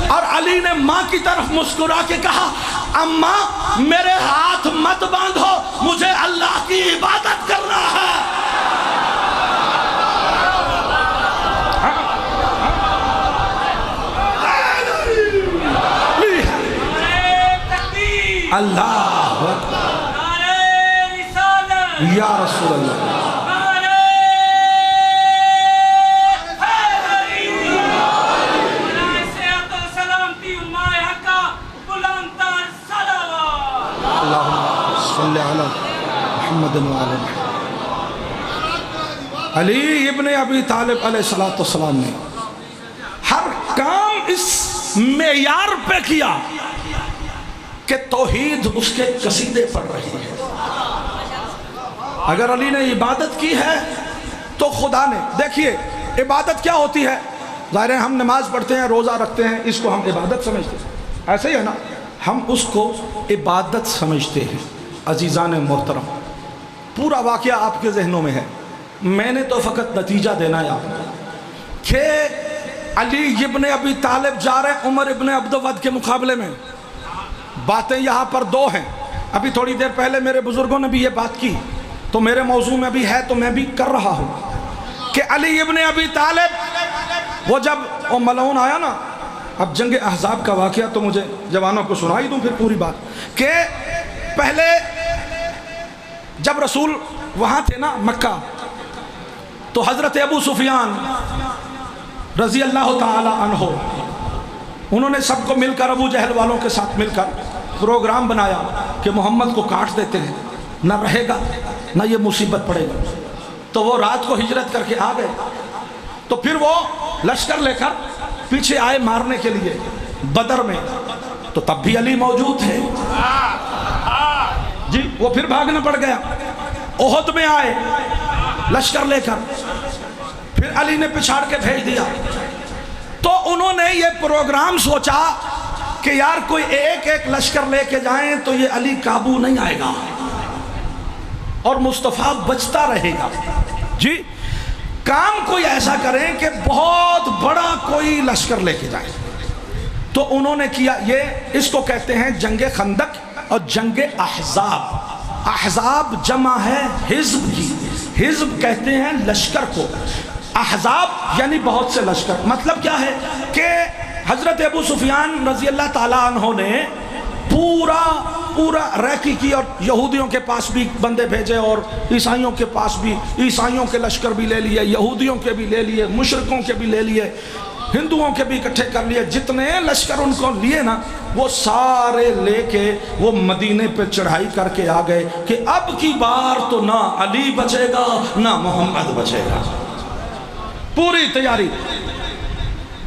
اور علی نے ماں کی طرف مسکرا کے کہا اماں میرے ہاتھ مت باندھو، مجھے اللہ کی عبادت کرنا ہے۔ اللہ یا رسول اللہ، محمد علی ابن ابی طالب علیہ السلام نے ہر کام اس معیار پہ کیا کہ توحید اس کے قصیدے پڑھ رہی ہے۔ اگر علی نے عبادت کی ہے تو خدا نے، دیکھیے عبادت کیا ہوتی ہے، ظاہر ہے ہم نماز پڑھتے ہیں، روزہ رکھتے ہیں، اس کو ہم عبادت سمجھتے ہیں، ایسے ہی ہے نا، ہم اس کو عبادت سمجھتے ہیں۔ عزیزان محترم، پورا واقعہ آپ کے ذہنوں میں ہے، میں نے تو فقط نتیجہ دینا ہے آپ کو کہ علی ابن ابی طالب جا رہے عمر ابن عبد ود کے مقابلے میں۔ باتیں یہاں پر دو ہیں، ابھی تھوڑی دیر پہلے میرے بزرگوں نے بھی یہ بات کی تو میرے موضوع میں بھی ہے تو میں بھی کر رہا ہوں کہ علی ابن ابی طالب وہ جب وہ ملعون آیا نا، اب جنگ احزاب کا واقعہ تو مجھے جوانوں کو سنائی دوں پھر پوری بات، کہ پہلے جب رسول وہاں تھے نا مکہ، تو حضرت ابو سفیان رضی اللہ تعالی عنہ انہوں نے سب کو مل کر، ابو جہل والوں کے ساتھ مل کر پروگرام بنایا کہ محمد کو کاٹ دیتے ہیں، نہ رہے گا نہ یہ مصیبت پڑے گا۔ تو وہ رات کو ہجرت کر کے آ گئے، تو پھر وہ لشکر لے کر پیچھے آئے مارنے کے لیے بدر میں، تو تب بھی علی موجود تھے جی، وہ پھر بھاگنا پڑ گیا۔ احد میں آئے لشکر لے کر، پھر علی نے پچھاڑ کے بھیج دیا۔ تو انہوں نے یہ پروگرام سوچا کہ یار کوئی ایک ایک لشکر لے کے جائیں تو یہ علی قابو نہیں آئے گا اور مصطفیٰ بچتا رہے گا جی، کام کوئی ایسا کریں کہ بہت بڑا کوئی لشکر لے کے جائیں۔ تو انہوں نے کیا یہ، اس کو کہتے ہیں جنگ خندق اور جنگ احزاب۔ احزاب جمع ہے حزب کی، حزب کہتے ہیں لشکر کو، احزاب یعنی بہت سے لشکر۔ مطلب کیا ہے کہ حضرت ابو سفیان رضی اللہ تعالیٰ عنہ نے پورا ریکی کی، اور یہودیوں کے پاس بھی بندے بھیجے اور عیسائیوں کے پاس بھی، عیسائیوں کے لشکر بھی لے لیے، یہودیوں کے بھی لے لیے، مشرکوں کے بھی لے لیے، ہندوؤں کے بھی اکٹھے کر لیے، جتنے لشکر ان کو لیے نا وہ سارے لے کے وہ مدینے پہ چڑھائی کر کے آ گئے کہ اب کی بار تو نہ علی بچے گا نہ محمد بچے گا۔ پوری تیاری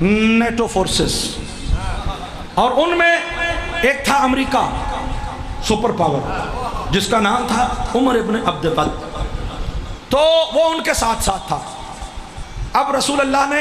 نیٹو فورسز، اور ان میں ایک تھا امریکہ سپر پاور جس کا نام تھا عمر ابن عبد ود، تو وہ ان کے ساتھ ساتھ تھا۔ اب رسول اللہ نے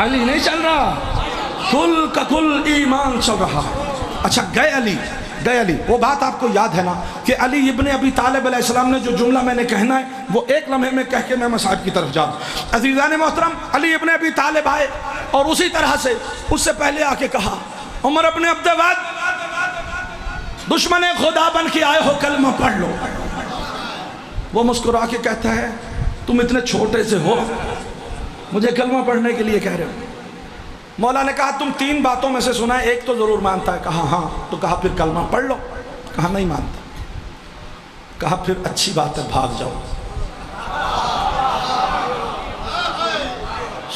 علی نہیں چل رہا، کل کا کل ایمان چل رہا ہے۔ اچھا گئے علی، وہ بات آپ کو یاد ہے نا کہ علی ابن ابی طالب علیہ السلام نے جو جملہ میں نے کہنا ہے وہ ایک لمحے میں کہہ کے میں مصاحب کی طرف جاؤں۔ عزیزان محترم، علی ابن ابی طالب آئے اور اسی طرح سے اس سے پہلے آ کے کہا عمر ابن عبد الود، دشمن خدا بن کے آئے ہو، کلمہ پڑھ لو۔ وہ مسکرا کے کہتا ہے تم اتنے چھوٹے سے ہو، مجھے کلمہ پڑھنے کے لیے کہہ رہے ہو۔ مولا نے کہا تم 3 باتوں میں سے سنا ہے، ایک تو ضرور مانتا ہے۔ کہا ہاں، تو کہا پھر کلمہ پڑھ لو۔ کہا نہیں مانتا۔ کہا پھر اچھی بات ہے، بھاگ جاؤ،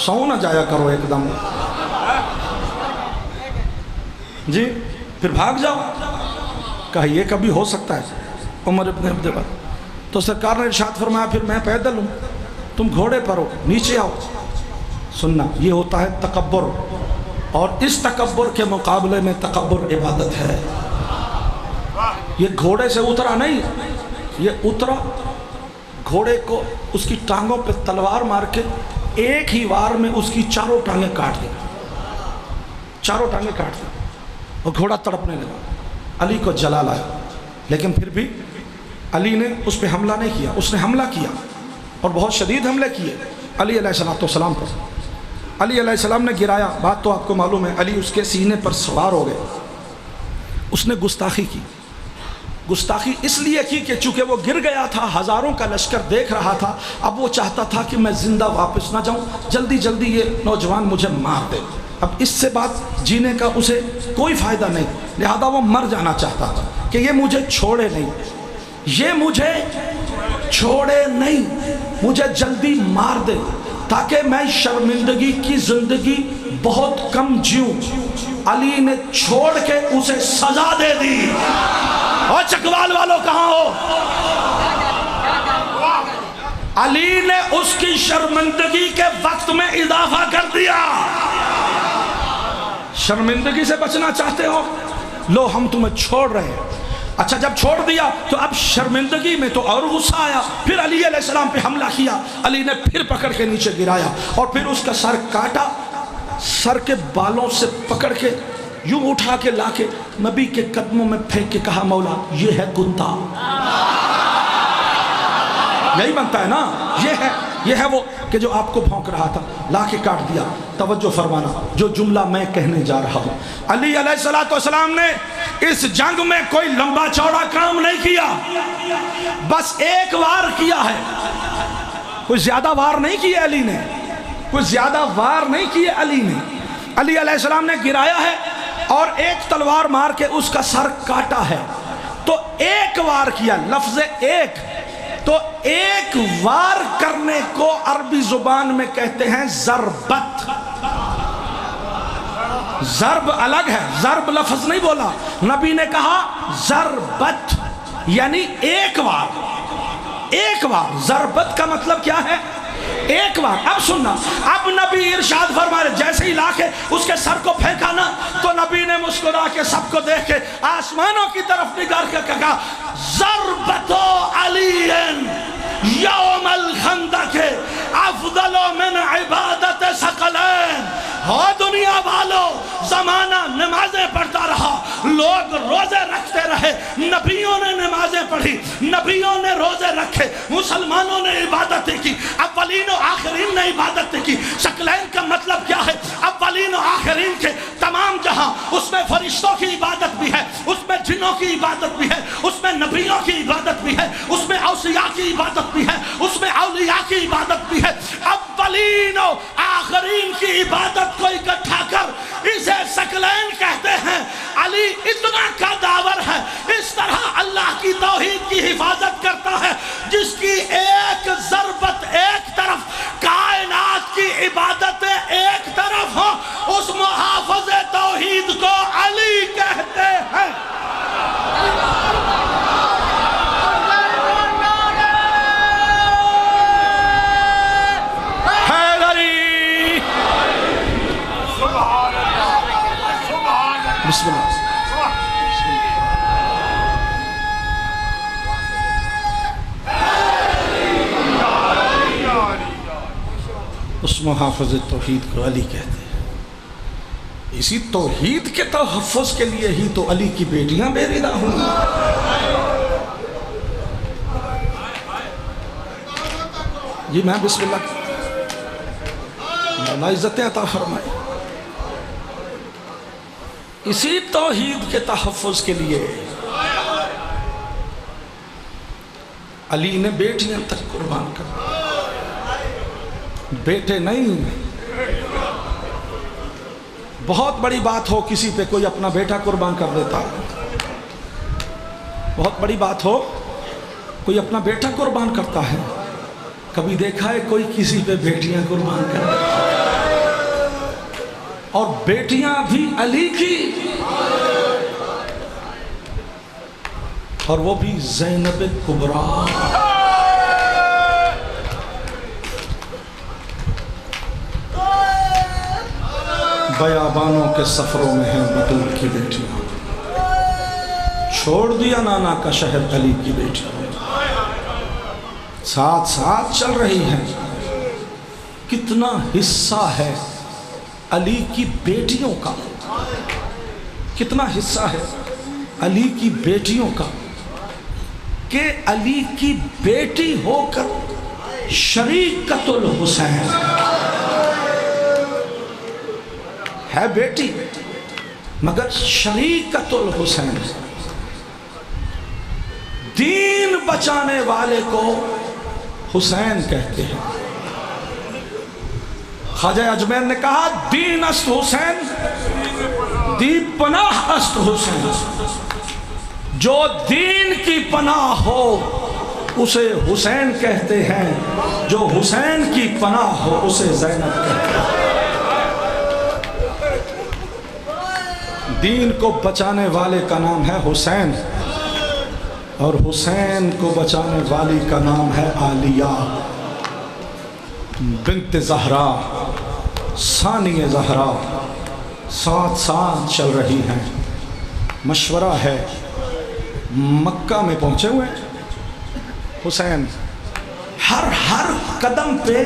سو نہ جایا کرو ایک دم جی، پھر بھاگ جاؤ۔ کہا یہ کبھی ہو سکتا ہے عمر ابن عبد الود؟ تو سرکار نے ارشاد فرمایا پھر میں پیدل ہوں، تم گھوڑے پر ہو، نیچے آؤ۔ سننا، یہ ہوتا ہے تکبر، اور اس تکبر کے مقابلے میں تکبر عبادت ہے۔ یہ گھوڑے سے اترا نہیں، یہ اترا گھوڑے کو اس کی ٹانگوں پہ تلوار مار کے ایک ہی وار میں اس کی چاروں ٹانگیں کاٹ دی، چاروں ٹانگیں کاٹ دی، اور گھوڑا تڑپنے لگا۔ علی کو جلال آیا، لیکن پھر بھی علی نے اس پہ حملہ نہیں کیا، اس نے حملہ کیا اور بہت شدید حملے کیے علی علیہ السلام پر۔ علی علیہ السلام نے گرایا، بات تو آپ کو معلوم ہے، علی اس کے سینے پر سوار ہو گئے۔ اس نے گستاخی کی، گستاخی اس لیے کی کہ چونکہ وہ گر گیا تھا، ہزاروں کا لشکر دیکھ رہا تھا، اب وہ چاہتا تھا کہ میں زندہ واپس نہ جاؤں، جلدی جلدی یہ نوجوان مجھے مار دے۔ اب اس سے بات جینے کا اسے کوئی فائدہ نہیں، لہذا وہ مر جانا چاہتا تھا کہ یہ مجھے چھوڑے نہیں، یہ مجھے چھوڑے نہیں، مجھے جلدی مار دے تاکہ میں شرمندگی کی زندگی بہت کم جیوں۔ علی نے چھوڑ کے اسے سزا دے دی۔ اور چکوال والوں کہاں ہو؟ علی نے اس کی شرمندگی کے وقت میں اضافہ کر دیا۔ شرمندگی سے بچنا چاہتے ہو؟ لو ہم تمہیں چھوڑ رہے ہیں۔ اچھا جب چھوڑ دیا تو اب شرمندگی میں تو اور غصہ آیا، پھر علی علیہ السلام پہ حملہ کیا، علی نے پھر پکڑ کے نیچے گرایا اور پھر اس کا سر کاٹا، سر کے بالوں سے پکڑ کے یوں اٹھا کے لا کے نبی کے قدموں میں پھینک کے کہا مولا یہ ہے کتا، یہی بنتا ہے نا، یہ ہے وہ کہ جو آپ کو بھونک رہا تھا، لا کے کاٹ دیا۔ توجہ فرمانا، جو جملہ میں کہنے جا رہا ہوں، علی علیہ السلام نے اس جنگ میں کوئی لمبا چوڑا کام نہیں کیا، بس ایک وار کیا ہے، کوئی زیادہ وار نہیں کیے علی نے، کوئی زیادہ وار نہیں کیے علی نے۔ علی علیہ السلام نے گرایا ہے اور ایک تلوار مار کے اس کا سر کاٹا ہے، تو ایک وار کیا، لفظ ایک، تو ایک وار کرنے کو عربی زبان میں کہتے ہیں ضربت۔ ضرب الگ ہے، ضرب لفظ نہیں بولا، نبی نے کہا ضربت، یعنی ایک وار، ایک وار۔ ضربت کا مطلب کیا ہے؟ ایک بار۔ اب سننا، اب نبی ارشاد فرمائے جیسے ہی لا کے اس کے سر کو پھینکا نا تو نبی نے مسکرا کے سب کو دیکھ کے آسمانوں کی طرف نگار کے کہا ضربت علی یوم الخندق افضل من عبادت ثقلین۔ ہو دنیا والو، زمانہ نمازیں پڑھتا رہا، لوگ روزے رکھتے رہے، نبیوں نے نمازیں پڑھی، نبیوں نے روزے رکھے، مسلمانوں نے عبادتیں کی، اولین و آخرین نے عبادتیں کی۔ ثقلین کا مطلب کیا ہے؟ اولین و آخرین کے تمام جہاں، اس میں فرشتوں کی عبادت بھی ہے، اس میں جنوں کی عبادت بھی ہے، اس میں نبیوں کی عبادت بھی ہے، اس میں اوصیاء کی عبادت بھی ہے، اس میں اولیاء کی عبادت بھی ہے۔ اولین و آخرین کی عبادت کو اکٹھا کر اسے ثقلین کہتے ہیں۔ علی اتنا کا داور ہے، اس طرح اللہ کی توحید کی حفاظت کرتا ہے جس کی ایک ضربت ایک طرف، کائنات کی عبادتیں ایک طرف ہوں، اس محافظ توحید کو علی کہتے ہیں۔ اس محافظ توحید کو علی کہتے ہیں۔ اسی توحید کے تحفظ کے لیے ہی تو علی کی بیٹیاں بے ردا ہوں۔ جی میں بسم اللہ اللہ عزتیں عطا فرمائے۔ اسی توحید کے تحفظ کے لیے علی نے بیٹیاں تک قربان کر دی، بیٹے نہیں۔ بہت بڑی بات ہو کسی پہ کوئی اپنا بیٹا قربان کر دیتا، بہت بڑی بات ہو کوئی اپنا بیٹا قربان کرتا ہے، کبھی دیکھا ہے کوئی کسی پہ بیٹیاں قربان کر دیتا، اور بیٹیاں بھی علی کی، اور وہ بھی زینب کبریٰ۔ بیابانوں کے سفروں میں ہیں بطول کی بیٹیاں، چھوڑ دیا نانا کا شہر علی کی بیٹیاں، ساتھ ساتھ چل رہی ہیں۔ کتنا حصہ ہے علی کی بیٹیوں کا، کتنا حصہ ہے علی کی بیٹیوں کا کہ علی کی بیٹی ہو کر شریکت الحسین ہے، بیٹی مگر شریکت الحسین۔ دین بچانے والے کو حسین کہتے ہیں۔ خواجہ اجمیر نے کہا دین است حسین دی پناہ است حسین، جو دین کی پناہ ہو اسے حسین کہتے ہیں، جو حسین کی پناہ ہو اسے زینب کہتے ہیں۔ دین کو بچانے والے کا نام ہے حسین، اور حسین کو بچانے والی کا نام ہے عالیہ بنت زہرا ثانی زہرا، ساتھ ساتھ چل رہی ہیں۔ مشورہ ہے، مکہ میں پہنچے ہوئے حسین ہر قدم پہ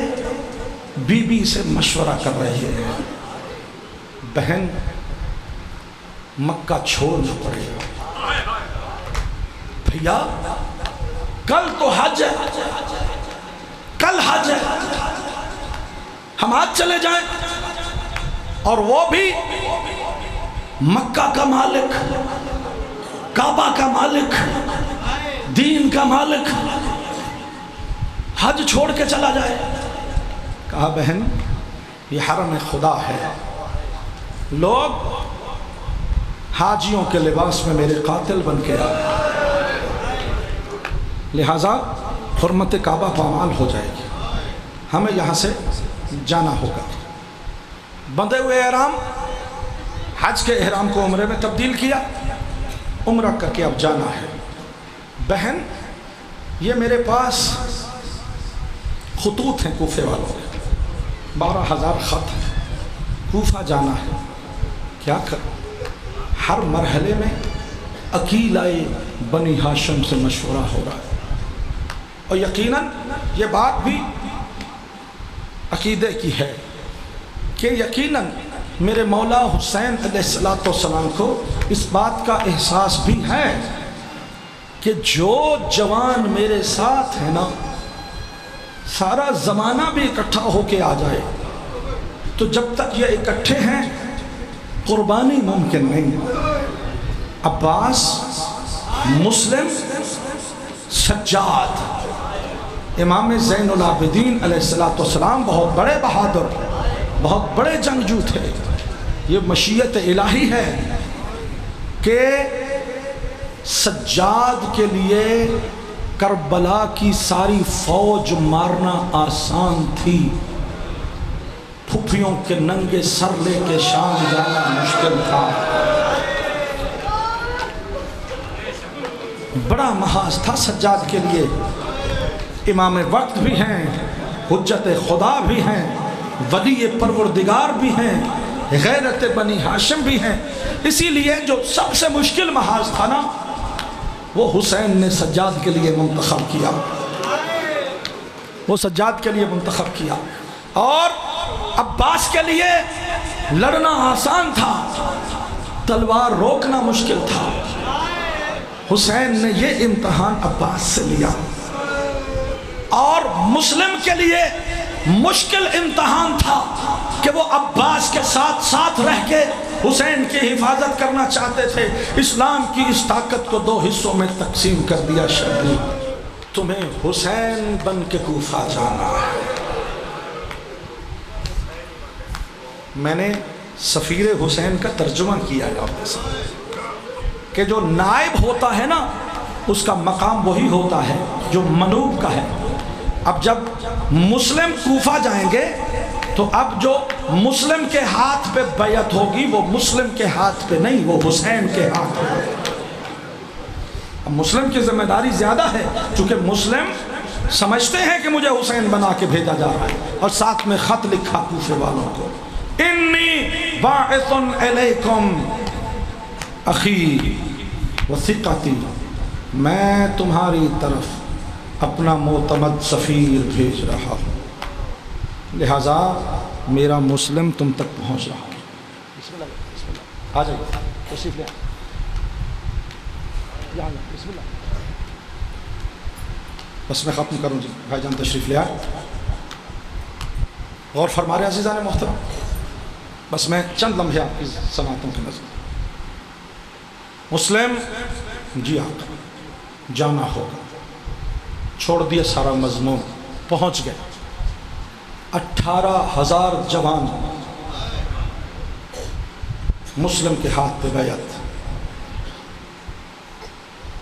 بی بی سے مشورہ کر رہے ہیں، بہن مکہ چھوڑنا پڑے گا، بھیا کل تو حج ہے، کل حج ہے، ہم آج چلے جائیں، اور وہ بھی مکہ کا مالک، کعبہ کا مالک، دین کا مالک، حج چھوڑ کے چلا جائے۔ کہا بہن یہ حرم خدا ہے، لوگ حاجیوں کے لباس میں میرے قاتل بن کے آئے، لہذا حرمت کعبہ پامال ہو جائے گی، ہمیں یہاں سے جانا ہوگا۔ بندھے ہوئے احرام، حج کے احرام کو عمرے میں تبدیل کیا، عمرہ کر کے اب جانا ہے۔ بہن یہ میرے پاس خطوط ہیں کوفے والوں کے، 12,000 خط ہیں، کوفہ جانا ہے، کیا کر؟ ہر مرحلے میں عقیلہ بنی ہاشم سے مشورہ ہو رہا ہے، اور یقیناً یہ بات بھی عقیدے کی ہے کہ یقیناً میرے مولا حسین علیہ السلام کو اس بات کا احساس بھی ہے کہ جو جوان میرے ساتھ ہے نا، سارا زمانہ بھی اکٹھا ہو کے آ جائے تو جب تک یہ اکٹھے ہیں قربانی ممکن نہیں۔ عباس، مسلم، سجاد، امام زین العابدین علیہ السلام بہت بڑے بہادر، بہت بڑے جنگجو تھے۔ یہ مشیت الہی ہے کہ سجاد کے لیے کربلا کی ساری فوج مارنا آسان تھی، پھپھیوں کے ننگے سر لے کے شام جانا مشکل تھا۔ بڑا محاذ تھا سجاد کے لیے۔ امام وقت بھی ہیں، حجت خدا بھی ہیں، ولی پروردگار بھی ہیں، غیرت بنی ہاشم بھی ہیں۔ اسی لیے جو سب سے مشکل محاذ تھا نا، وہ حسین نے سجاد کے لیے منتخب کیا، وہ سجاد کے لیے منتخب کیا۔ اور عباس کے لیے لڑنا آسان تھا، تلوار روکنا مشکل تھا۔ حسین نے یہ امتحان عباس سے لیا، اور مسلم کے لیے مشکل امتحان تھا کہ وہ عباس کے ساتھ ساتھ رہ کے حسین کی حفاظت کرنا چاہتے تھے۔ اسلام کی اس طاقت کو 2 حصوں میں تقسیم کر دیا، شبیر تمہیں حسین بن کے کوفہ جانا ہے۔ میں نے سفیر حسین کا ترجمہ کیا ہے آپ کے ساتھ کہ جو نائب ہوتا ہے نا اس کا مقام وہی ہوتا ہے جو منوب کا ہے۔ اب جب مسلم کوفہ جائیں گے تو اب جو مسلم کے ہاتھ پہ بیعت ہوگی وہ مسلم کے ہاتھ پہ نہیں، وہ حسین کے ہاتھ پہ۔ اب مسلم کی ذمہ داری زیادہ ہے چونکہ مسلم سمجھتے ہیں کہ مجھے حسین بنا کے بھیجا جا رہا ہے، اور ساتھ میں خط لکھا کوفے والوں کو، انی باعث الیکم اخی وثقتی، میں تمہاری طرف اپنا معتمد سفیر بھیج رہا ہوں، لہذا میرا مسلم تم تک پہنچ رہا ہے۔ بسم اللہ بسم اللہ، آ جائیے تشریف لے آئیں، بسم اللہ۔ بس میں ختم کروں جی، بھائی جان تشریف لے آئے، غور فرما رہے عزیزان محترم، بس میں چند لمحے آپ کی سماعتوں کی نظر۔ مسلم جی آقا جانا ہوگا، چھوڑ دیا سارا مضمون، پہنچ گئے۔ 18,000 جوان مسلم کے ہاتھ پہ بیعت۔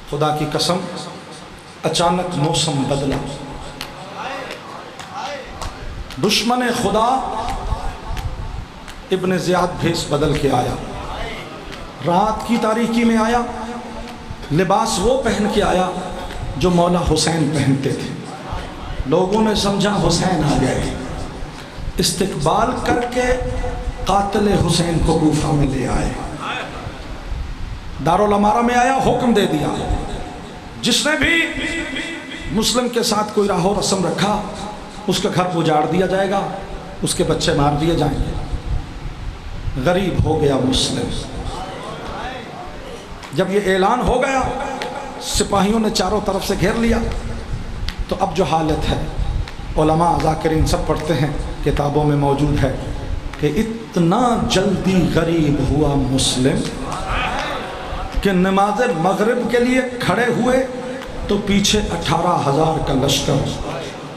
خدا کی قسم اچانک موسم بدلا، دشمن خدا ابن زیاد بھیس بدل کے آیا، رات کی تاریکی میں آیا، لباس وہ پہن کے آیا جو مولا حسین پہنتے تھے۔ لوگوں نے سمجھا حسین آ گئے، استقبال کر کے قاتل حسین کو کوفہ میں لے آئے، دارالامارہ میں آیا، حکم دے دیا جس نے بھی مسلم کے ساتھ کوئی راہ و رسم رکھا اس کا گھر اجاڑ دیا جائے گا، اس کے بچے مار دیے جائیں گے۔ غریب ہو گیا مسلم۔ جب یہ اعلان ہو گیا سپاہیوں نے چاروں طرف سے گھیر لیا، تو اب جو حالت ہے علماء ذاکرین سب پڑھتے ہیں، کتابوں میں موجود ہے کہ اتنا جلدی غریب ہوا مسلم کہ نماز مغرب کے لیے کھڑے ہوئے تو پیچھے 18,000 کا لشکر،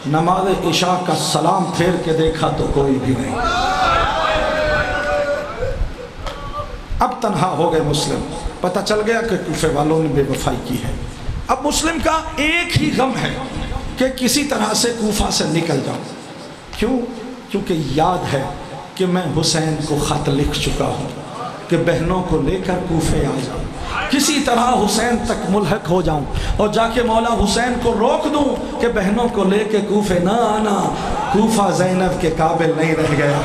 نماز عشاء کا سلام پھیر کے دیکھا تو کوئی بھی نہیں۔ اب تنہا ہو گئے مسلم، پتہ چل گیا کہ کوفے والوں نے بے وفائی کی ہے۔ اب مسلم کا ایک ہی غم ہے کہ کسی طرح سے کوفہ سے نکل جاؤں۔ کیوں؟ کیونکہ یاد ہے کہ میں حسین کو خط لکھ چکا ہوں کہ بہنوں کو لے کر کوفے آ جاؤں، کسی طرح حسین تک ملحق ہو جاؤں اور جا کے مولا حسین کو روک دوں کہ بہنوں کو لے کے کوفے نہ آنا، کوفہ زینب کے قابل نہیں رہ گیا۔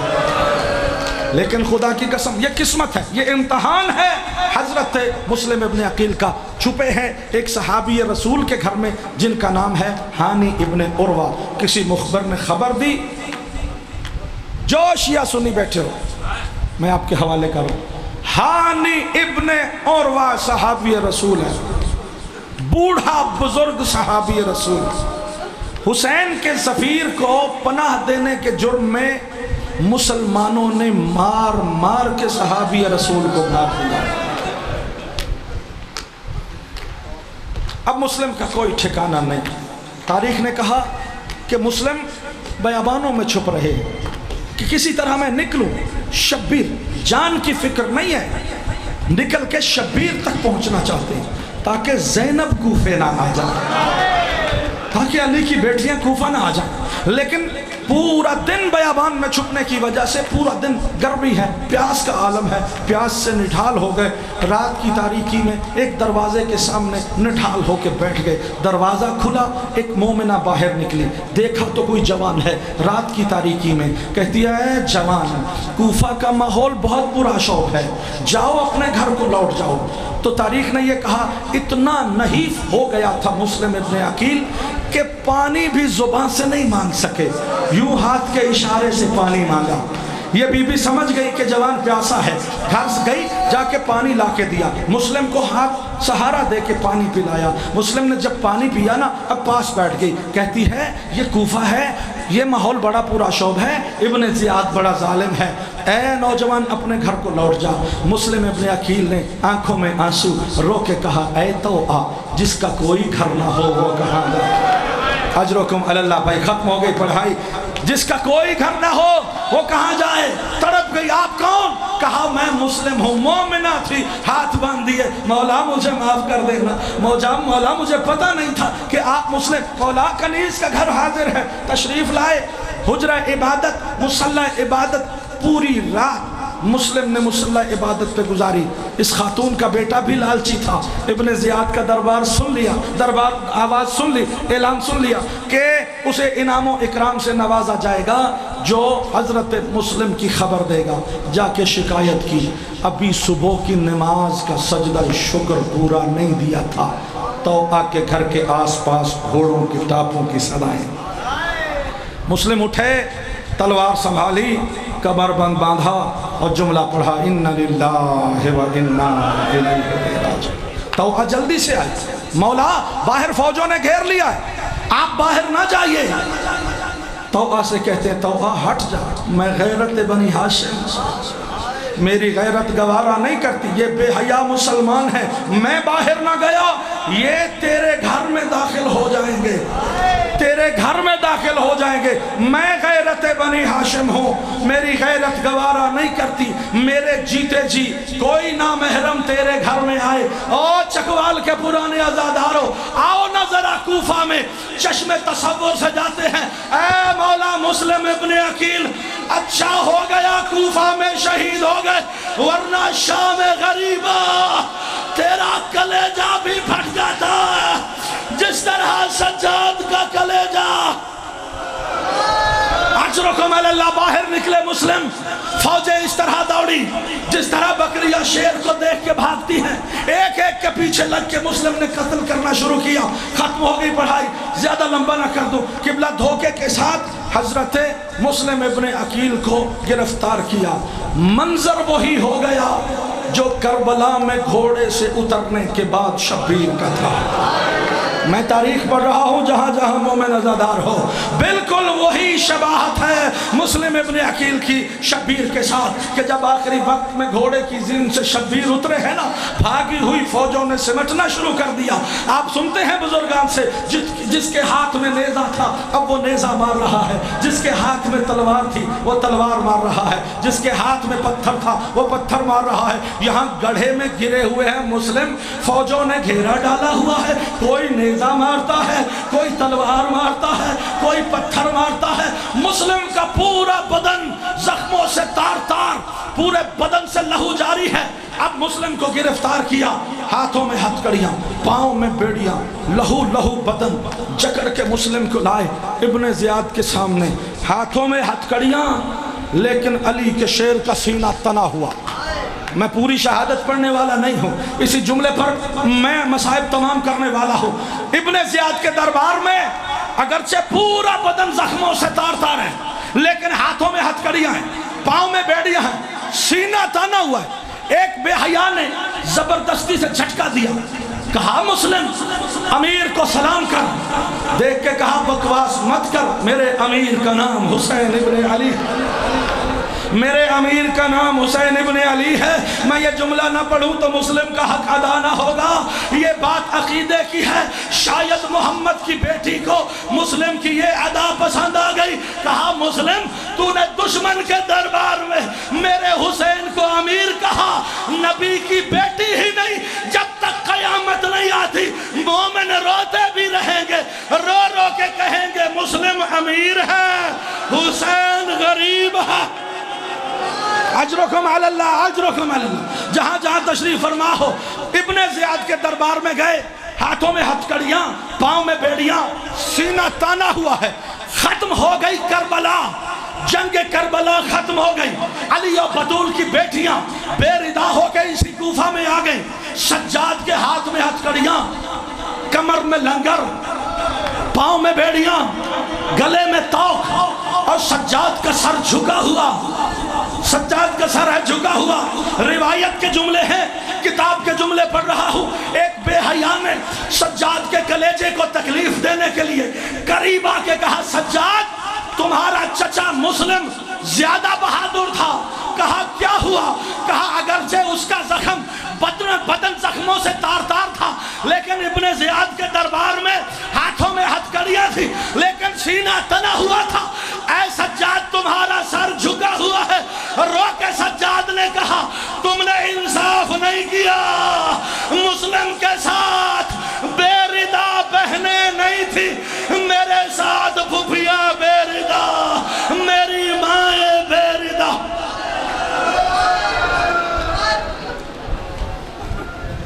لیکن خدا کی قسم یہ قسمت ہے، یہ امتحان ہے حضرت مسلم ابن عقیل کا۔ چھپے ہیں ایک صحابی رسول کے گھر میں جن کا نام ہے ہانی ابن عروہ۔ کسی مخبر نے خبر دی، جو شیعہ سنی بیٹھے ہو میں آپ کے حوالے کروں، ہانی ابن عروہ صحابی رسول ہے، بوڑھا بزرگ صحابی رسول، حسین کے سفیر کو پناہ دینے کے جرم میں مسلمانوں نے مار مار کے صحابی رسول کو مار دیا۔ اب مسلم کا کوئی ٹھکانہ نہیں۔ تاریخ نے کہا کہ مسلم بیابانوں میں چھپ رہے کہ کسی طرح میں نکلوں، شبیر، جان کی فکر نہیں ہے، نکل کے شبیر تک پہنچنا چاہتے ہیں تاکہ زینب کوفے نہ آ جائے، تاکہ علی کی بیٹیاں کوفہ نہ آ جائیں۔ لیکن پورا دن بیابان میں چھپنے کی وجہ سے پورا دن گرمی ہے، پیاس کا عالم ہے، پیاس سے نڈھال ہو گئے۔ رات کی تاریکی میں ایک دروازے کے سامنے نڈھال ہو کے بیٹھ گئے۔ دروازہ کھلا، ایک مومنہ باہر نکلی، دیکھا تو کوئی جوان ہے رات کی تاریکی میں، کہتی ہے اے جوان، کوفہ کا ماحول بہت برا شوق ہے، جاؤ اپنے گھر کو لوٹ جاؤ۔ تو تاریخ نے یہ کہا اتنا نحیف ہو گیا تھا مسلم ابن عقیل کہ پانی بھی زبان سے نہیں مانگ سکے، یوں ہاتھ کے اشارے سے پانی مانگا۔ یہ بی بی سمجھ گئی کہ جوان پیاسا ہے، گھر سے گئی، جا کے پانی لا کے دیا، مسلم کو ہاتھ سہارا دے کے پانی پلایا۔ مسلم نے جب پانی پیا نا، اب پاس بیٹھ گئی، کہتی ہے یہ کوفہ ہے، یہ ماحول بڑا پورا شوب ہے، ابن زیاد بڑا ظالم ہے، اے نوجوان اپنے گھر کو لوٹ جا۔ مسلم ابن عقیل نے آنکھوں میں آنسو رو کے کہا اے تو جس کا کوئی گھر نہ ہو وہ کہاں جائے۔ اجرکم اللہ، بھائی ختم ہو گئی پڑھائی۔ جس کا کوئی گھر نہ ہو وہ کہاں جائے؟ تڑپ گئی، آپ کون؟ کہا میں مسلم ہوں، مومنہ تھی، ہاتھ باندھ دیے، مولا مجھے معاف کر دینا، مولا مجھے پتہ نہیں تھا کہ آپ مسلم۔ مولا کنیز کا گھر حاضر ہے، تشریف لائے، حجرہ عبادت، مصلی عبادت، پوری رات مسلم نے مصلی عبادت پہ گزاری۔ اس خاتون کا بیٹا بھی لالچی تھا، ابن زیاد کا دربار سن لیا، دربار آواز سن لی، اعلان سن لیا کہ اسے انعام و اکرام سے نوازا جائے گا جو حضرت مسلم کی خبر دے گا۔ جا کے شکایت کی، ابھی صبح کی نماز کا سجدہ شکر پورا نہیں دیا تھا، تو آ کے گھر کے آس پاس گھوڑوں کی ٹاپوں کی صدائیں۔ مسلم اٹھے، تلوار سنبھالی، کمر بند باندھا اور جملہ پڑھا اِنَّ لِلَّهِ وَإِنَّا إِلَيْهِ رَاجِعُونَ۔ توحہ جلدی سے آئی، مولا باہر فوجوں نے گھیر لیا ہے، آپ باہر نہ جائیے۔ توحہ سے کہتے ہیں توحہ ہٹ جا، میں غیرت بنی ہاشم، میری غیرت گوارا نہیں کرتی، یہ بے حیا مسلمان ہے، میں باہر نہ گیا، یہ تیرے گھر میں داخل ہو جائیں گے، تیرے گھر میں داخل ہو جائیں گے۔ میں غیرت بنی ہاشم ہوں، میری غیرت گوارا نہیں کرتی، میرے جیتے جی کوئی نامحرم تیرے گھر میں آئے۔ او چکوال کے پرانے عزادارو، آؤ نہ ذرا کوفہ میں، چشم تصور سے جاتے ہیں۔ اے مولا مسلم ابن عقیل، اچھا ہو گیا کوفہ میں شہید ہو گئے، ورنہ شام غریبہ تیرا کلیجہ بھی پھٹ جاتا جس طرح سجاد کا کلیجہ۔ اجرکم اللہ، باہر نکلے مسلم، فوجیں اس طرح دوڑی جس طرح بکریاں شیر کو دیکھ کے بھاگتی ہیں، ایک ایک کے پیچھے لگ کے مسلم نے قتل کرنا شروع کیا۔ ختم ہو گئی پڑھائی، زیادہ لمبا نہ کر دوں، قبلہ دھوکے کے ساتھ حضرت مسلم ابن عقیل کو گرفتار کیا۔ منظر وہی ہو گیا جو کربلا میں گھوڑے سے اترنے کے بعد شبیر کا تھا۔ میں تاریخ پڑھ رہا ہوں جہاں جہاں مومن عزادار ہو، بالکل وہی شباہت ہے مسلم ابن عقیل کی شبیر کے ساتھ، کہ جب آخری وقت میں گھوڑے کی زین سے شبیر اترے ہیں نا، بھاگی ہوئی فوجوں نے سمٹنا شروع کر دیا۔ آپ سنتے ہیں بزرگان سے، جس کے ہاتھ میں نیزہ تھا اب وہ نیزہ مار رہا ہے، جس کے ہاتھ میں تلوار تھی وہ تلوار مار رہا ہے، جس کے ہاتھ میں پتھر تھا وہ پتھر مار رہا ہے۔ یہاں گڑھے میں گرے ہوئے ہیں مسلم، فوجوں نے گھیرا ڈالا ہوا ہے، کوئی نیزہ مارتا ہے، کوئی تلوار مارتا ہے، کوئی پتھر مارتا ہے۔ مسلم کا پورا بدن زخموں سے تار تار، پورے بدن سے لہو جاری ہے۔ اب مسلم کو گرفتار کیا، ہاتھوں میں ہتھکڑیاں، پاؤں میں بیڑیاں، لہو لہو بدن، جکڑ کے مسلم کو لائے ابن زیاد کے سامنے، ہاتھوں میں ہتھکڑیاں، لیکن علی کے شیر کا سینہ تنا ہوا۔ میں پوری شہادت پڑھنے والا نہیں ہوں، اسی جملے پر میں مصائب تمام کرنے والا ہوں۔ ابن زیاد کے دربار میں اگرچہ پورا بدن زخموں سے تار تار ہے، لیکن ہاتھوں میں ہتھکڑیاں ہیں، پاؤں میں بیڑیاں ہیں، سینہ تانا ہوا ہے۔ ایک بے حیا نے زبردستی سے جھٹکا دیا، کہا مسلم امیر کو سلام کر، دیکھ کے کہا بکواس مت کر، میرے امیر کا نام حسین ابن علی، میرے امیر کا نام حسین ابن علی ہے۔ میں یہ جملہ نہ پڑھوں تو مسلم کا حق ادا نہ ہوگا، یہ بات عقیدے کی ہے۔ شاید محمد کی بیٹی کو مسلم کی یہ ادا پسند آ گئی، کہا مسلم تو نے دشمن کے دربار میں میرے حسین کو امیر کہا، نبی کی بیٹی ہی نہیں، جب تک قیامت نہیں آتی مومن روتے بھی رہیں گے، رو رو کے کہیں گے مسلم امیر ہے، حسین غریب ہے۔ اجرکم علی اللہ، اجرکم علی اللہ۔ جہاں جہاں تشریف فرما ہو، ابن زیاد کے دربار میں گئے، ہاتھوں میں ہتھکڑیاں، پاؤں میں بیڑیاں، سینہ تانا ہوا ہے۔ ختم ہو گئی کربلا، جنگ کربلا ختم ہو گئی۔ علی و بطول کی بیٹیاں بے ردا ہو کے اسی کوفہ میں آ گئیں، سجاد کے ہاتھ میں ہتھکڑیاں، کمر میں لنگر، پاؤں میں بیڑیاں، گلے میں توق، اور سجاد کا سر جھکا ہوا، سجاد کا سر ہے جھکا ہوا. روایت کے جملے ہیں, کتاب کے جملے پڑھ رہا ہوں. ایک بے حیا نے سجاد کے کلیجے کو تکلیف دینے کے لیے قریب آ کے کہا, سجاد تمہارا چچا مسلم زیادہ بہادر تھا. کہا کیا ہوا؟ کہا اگرچہ اس کا زخم بدن زخموں سے تار تار تھا, لیکن ابن زیاد کے دربار میں ہاتھوں میں ہتھکڑیاں تھی, لیکن سینہ تنا ہوا تھا. اے سجاد تمہارا سر جھکا ہوا ہے. رو کے سجاد نے کہا, تم نے انصاف نہیں کیا. مسلم کے ساتھ بے ردا بہنیں نہیں تھی, میرے ساتھ